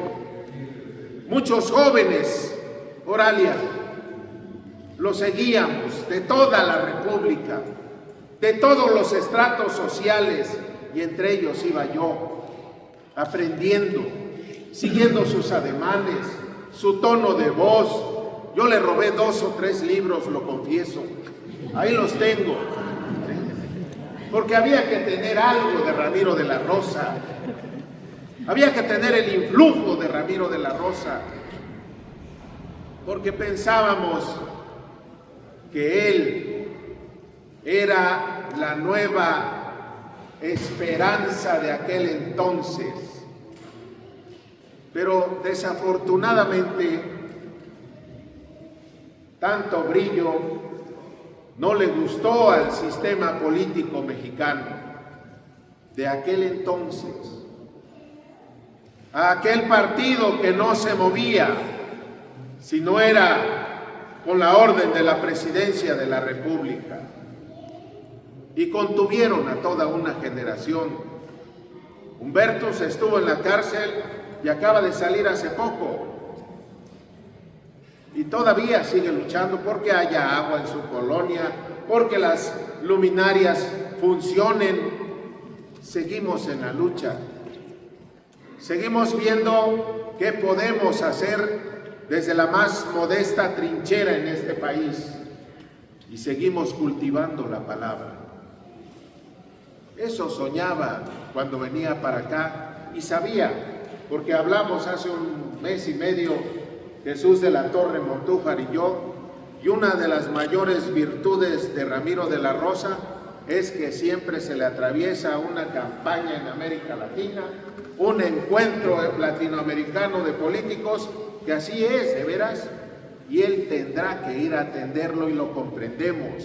Muchos jóvenes, Oralia, lo seguíamos de toda la República, de todos los estratos sociales, y entre ellos iba yo, aprendiendo, siguiendo sus ademanes, su tono de voz. Yo le robé 2 o 3 libros, lo confieso, ahí los tengo, porque había que tener algo de Ramiro de la Rosa, había que tener el influjo de Ramiro de la Rosa, porque pensábamos que él era la nueva esperanza de aquel entonces. Pero desafortunadamente, tanto brillo no le gustó al sistema político mexicano de aquel entonces, a aquel partido que no se movía si no era con la orden de la presidencia de la República, y contuvieron a toda una generación. Humbertus estuvo en la cárcel y acaba de salir hace poco, y todavía sigue luchando porque haya agua en su colonia, porque las luminarias funcionen. Seguimos en la lucha, seguimos viendo qué podemos hacer desde la más modesta trinchera en este país, y seguimos cultivando la palabra. Eso soñaba cuando venía para acá, y sabía, porque hablamos hace un mes y medio, Jesús de la Torre, Montúfar y yo, y una de las mayores virtudes de Ramiro de la Rosa es que siempre se le atraviesa una campaña en América Latina, un encuentro latinoamericano de políticos, que así es, de veras, y él tendrá que ir a atenderlo, y lo comprendemos.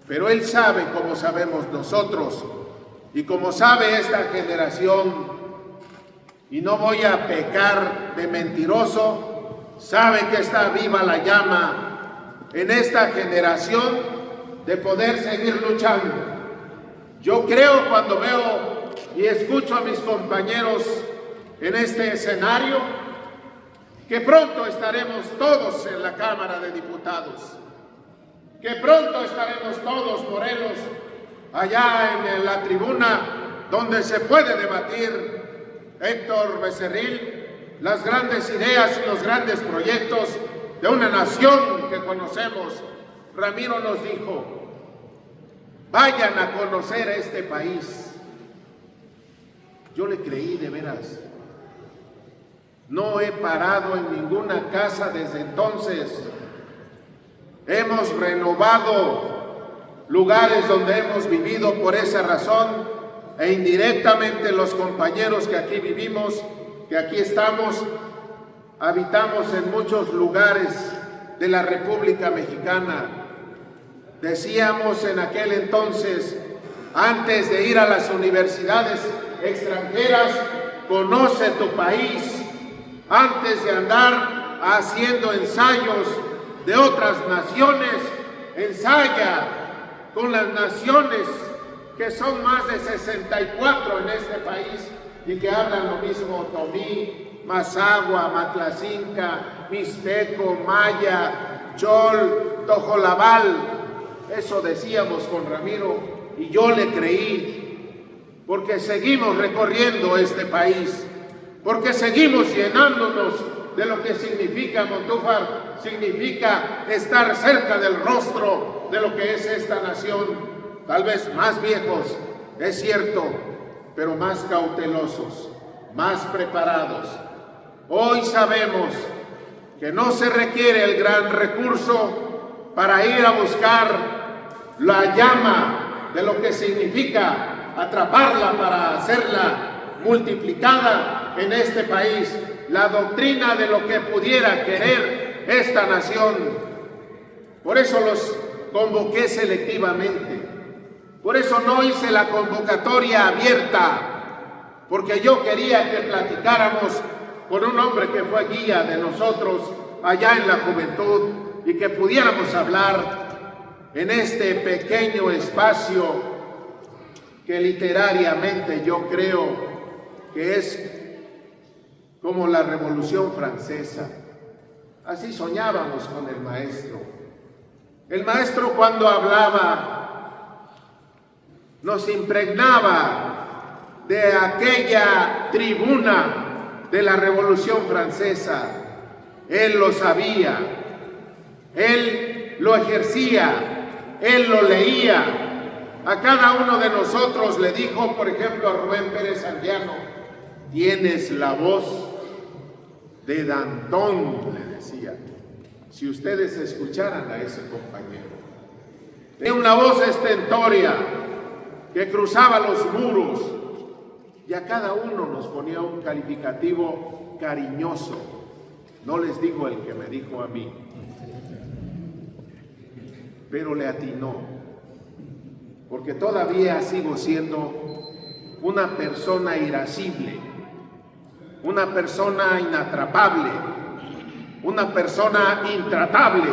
Pero él sabe, como sabemos nosotros, y como sabe esta generación, y no voy a pecar de mentiroso, sabe que está viva la llama en esta generación de poder seguir luchando. Yo creo, cuando veo y escucho a mis compañeros en este escenario, que pronto estaremos todos en la Cámara de Diputados, que pronto estaremos todos, Morelos, allá en la tribuna donde se puede debatir, Héctor Becerril, las grandes ideas y los grandes proyectos de una nación que conocemos. Ramiro nos dijo: vayan a conocer este país. Yo le creí, de veras. No he parado en ninguna casa desde entonces. Hemos renovado lugares donde hemos vivido por esa razón, e indirectamente los compañeros que aquí vivimos, que aquí estamos, habitamos en muchos lugares de la República Mexicana. Decíamos en aquel entonces, antes de ir a las universidades extranjeras, conoce tu país. Antes de andar haciendo ensayos de otras naciones, ensaya con las naciones que son más de 64 en este país y que hablan lo mismo: Otomí, Mazahua, Matlacinca, Mixteco, Maya, Chol, Tojolabal. Eso decíamos con Ramiro, y yo le creí, porque seguimos recorriendo este país, porque seguimos llenándonos de lo que significa, Montúfar, significa estar cerca del rostro de lo que es esta nación. Tal vez más viejos, es cierto, pero más cautelosos, más preparados. Hoy sabemos que no se requiere el gran recurso para ir a buscar la llama de lo que significa atraparla para hacerla multiplicada en este país, la doctrina de lo que pudiera querer esta nación. Por eso los convoqué selectivamente, por eso no hice la convocatoria abierta, porque yo quería que platicáramos con un hombre que fue guía de nosotros allá en la juventud y que pudiéramos hablar en este pequeño espacio que literariamente yo creo que es como la Revolución Francesa. Así soñábamos con el maestro. El maestro, cuando hablaba, nos impregnaba de aquella tribuna de la Revolución Francesa. Él lo sabía, él lo ejercía, él lo leía. A cada uno de nosotros le dijo, por ejemplo, a Rubén Pérez Anguiano: tienes la voz de Danton, le decía. Si ustedes escucharan a ese compañero, tenía una voz estentórea que cruzaba los muros, y a cada uno nos ponía un calificativo cariñoso. No les digo el que me dijo a mí, pero le atinó, porque todavía sigo siendo una persona irascible, una persona inatrapable, una persona intratable,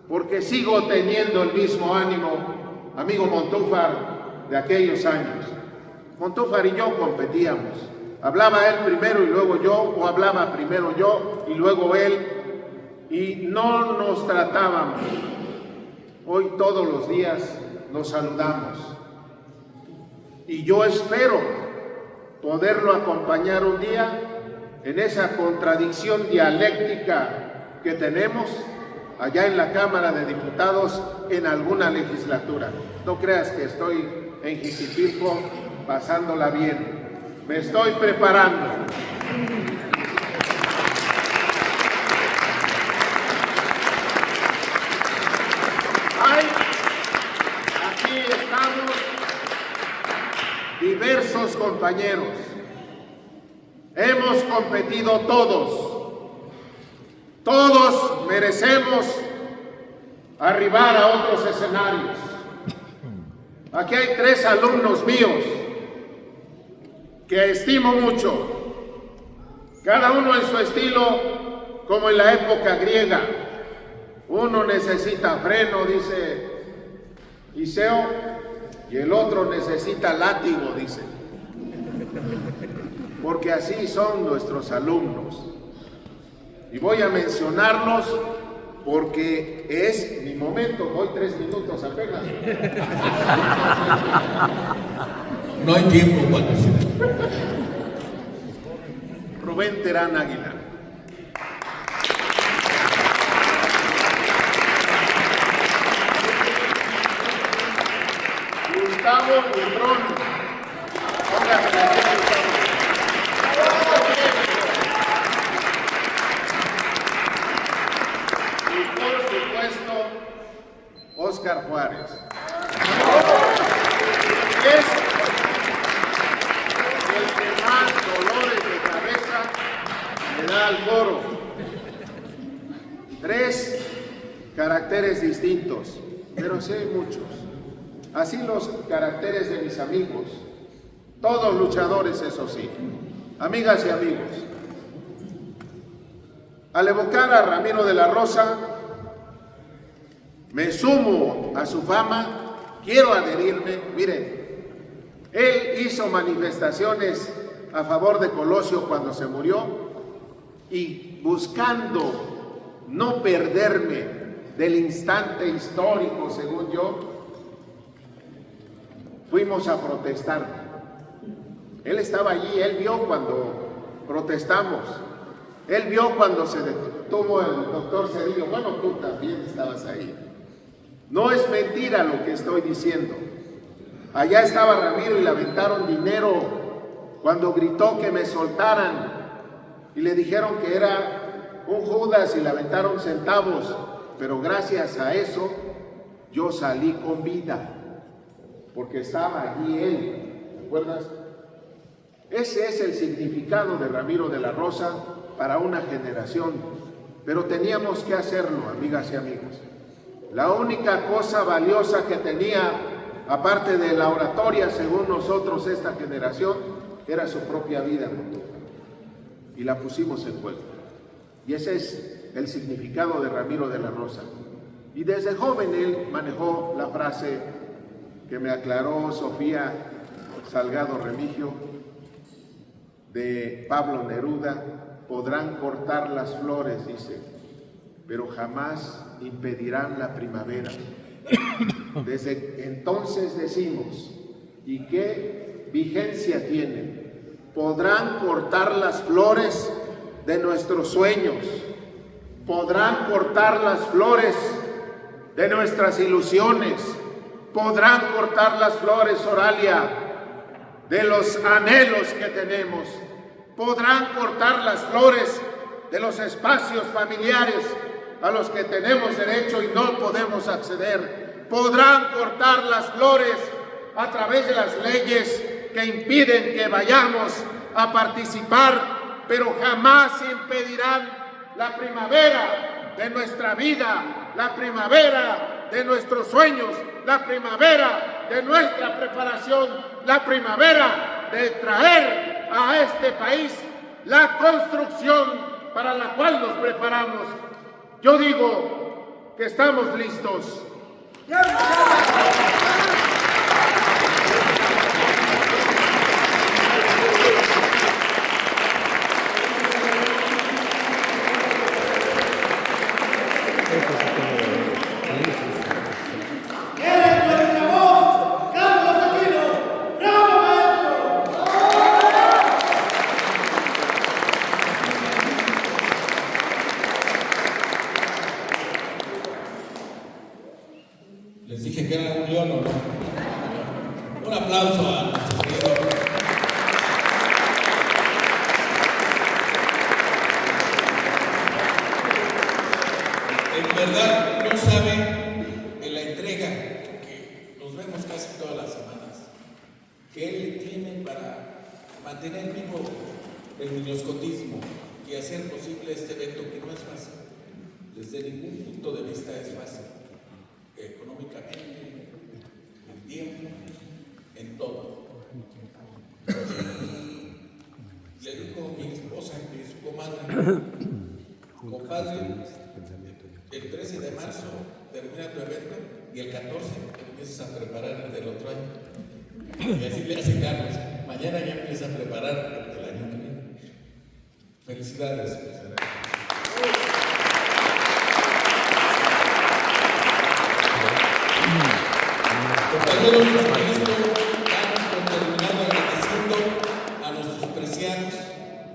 porque sigo teniendo el mismo ánimo, amigo Montúfar, de aquellos años. Montúfar y yo competíamos. Hablaba él primero y luego yo, o hablaba primero yo y luego él, y no nos tratábamos. Hoy todos los días nos saludamos. Y yo espero poderlo acompañar un día en esa contradicción dialéctica que tenemos allá en la Cámara de Diputados en alguna legislatura. No creas que estoy en Jiquipilco pasándola bien. Me estoy preparando. Aquí estamos diversos compañeros. Hemos competido todos. Todos merecemos arribar a otros escenarios. Aquí hay 3 alumnos míos que estimo mucho, cada uno en su estilo, como en la época griega. Uno necesita freno, dice Iseo, y el otro necesita látigo, dice. Porque así son nuestros alumnos. Y voy a mencionarlos porque es mi momento. Voy 3 minutos apenas. No hay tiempo, Juan. Rubén Terán Aguilar. Gustavo Butrón. Póngase aquí, y por supuesto, Óscar Juárez. Es el que más dolores de cabeza le da al foro. 3 caracteres distintos, pero sí hay muchos. Así los caracteres de mis amigos, todos luchadores, eso sí, amigas y amigos. Al evocar a Ramiro de la Rosa, me sumo a su fama, quiero adherirme. Miren, él hizo manifestaciones a favor de Colosio cuando se murió, y buscando no perderme del instante histórico, según yo, fuimos a protestar. Él estaba allí, él vio cuando protestamos, él vio cuando se detuvo el doctor Cedillo. Bueno, tú también estabas ahí. No es mentira lo que estoy diciendo. Allá estaba Ramiro y le aventaron dinero cuando gritó que me soltaran y le dijeron que era un Judas y le aventaron centavos, pero gracias a eso yo salí con vida, porque estaba allí él, ¿te acuerdas? Ese es el significado de Ramiro de la Rosa para una generación, pero teníamos que hacerlo, amigas y amigos. La única cosa valiosa que tenía, aparte de la oratoria, según nosotros, esta generación, era su propia vida, y la pusimos en juego. Y ese es el significado de Ramiro de la Rosa. Y desde joven él manejó la frase que me aclaró Sofía Salgado Remigio, de Pablo Neruda: podrán cortar las flores, dice, pero jamás impedirán la primavera. Desde entonces decimos, ¿y qué vigencia tiene? Podrán cortar las flores de nuestros sueños, podrán cortar las flores de nuestras ilusiones, podrán cortar las flores, Oralia, de los anhelos que tenemos, podrán cortar las flores de los espacios familiares a los que tenemos derecho y no podemos acceder, podrán cortar las flores a través de las leyes que impiden que vayamos a participar, pero jamás impedirán la primavera de nuestra vida, la primavera de nuestros sueños, la primavera de nuestra preparación, la primavera de traer a este país la construcción para la cual nos preparamos. Yo digo que estamos listos. Les dije que era un león, ¿o no? Un aplauso a nuestro querido. En verdad no saben en la entrega que nos vemos casi todas las semanas, que él tiene para mantener vivo el niñoscotismo y hacer posible este evento que no es fácil. Desde ningún punto de vista es fácil. Económicamente, en tiempo, en todo. Y le dijo mi esposa, que es su comadre: compadre, el 13 de marzo termina tu evento y el 14 empiezas a preparar el del otro año. Y así le hace Carlos. Mañana ya empieza a preparar el del año que viene. Felicidades. Compañeros, con esto damos por terminado agradeciendo a nuestros preciados.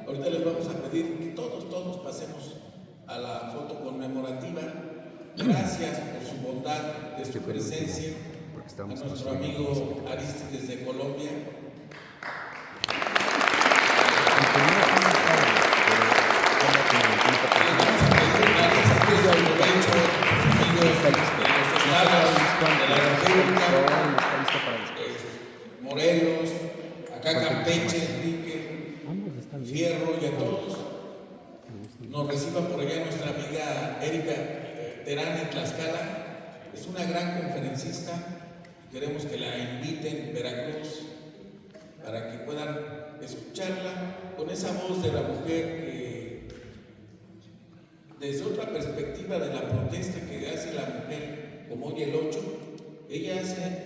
Ahorita les vamos a pedir que todos pasemos a la foto conmemorativa. Gracias por su bondad, de su presencia. A nuestro amigo Aristides de Colombia. Morelos, acá Campeche, Enrique, Fierro y a todos. Nos reciba por allá nuestra amiga Erika Terán en Tlaxcala. Es una gran conferencista. Queremos que la inviten en Veracruz para que puedan escucharla con esa voz de la mujer que, desde otra perspectiva de la protesta que hace la mujer, como hoy el 8, ella hace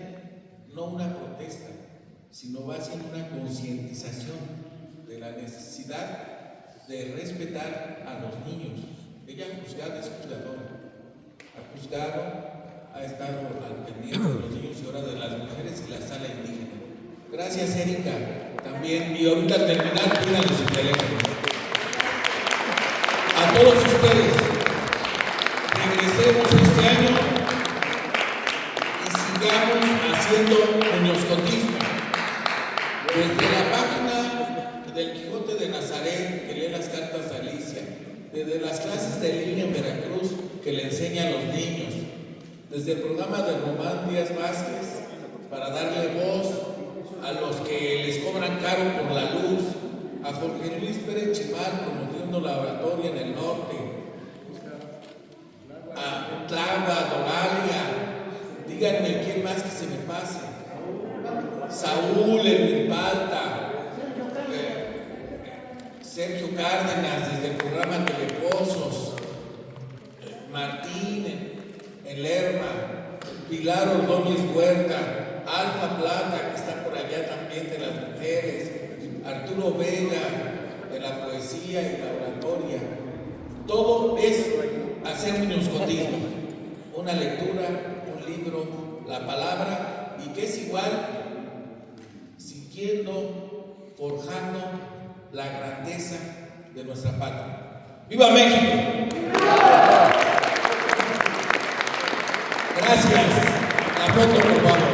no una protesta, sino va haciendo una concientización de la necesidad de respetar a los niños. Ella juzgada es juzgadora, ha juzgado, ha estado al pendiente de los niños y ahora de las mujeres y la sala indígena. Gracias, Erika, también, y ahorita al terminar, pídanle su teléfono. A todos ustedes, regresemos este año y sigamos haciendo niñoscotismo. Desde la página del Quijote de Nazaret, que lee las cartas a Alicia, desde las clases de línea en Veracruz, que le enseña a los niños, desde el programa de Román Díaz Vázquez, para darle voz a los que les cobran caro por la luz, a Jorge Luis Pérez Chimal promoviendo la oratoria en el norte, a Clava, Doralia, díganme quién más que se me pase, Saúl, el Palta, Sergio Cárdenas desde el programa Telepozos, Martín en Lerma, Pilar Ordóñez Huerta, Alfa Plata, que está por allá también de las mujeres, Arturo Vega, de la poesía y la oratoria. Todo es hacer un escondite, una lectura, un libro, la palabra, y que es igual, siguiendo, forjando la grandeza de nuestra patria. ¡Viva México! Gracias. La foto, por favor.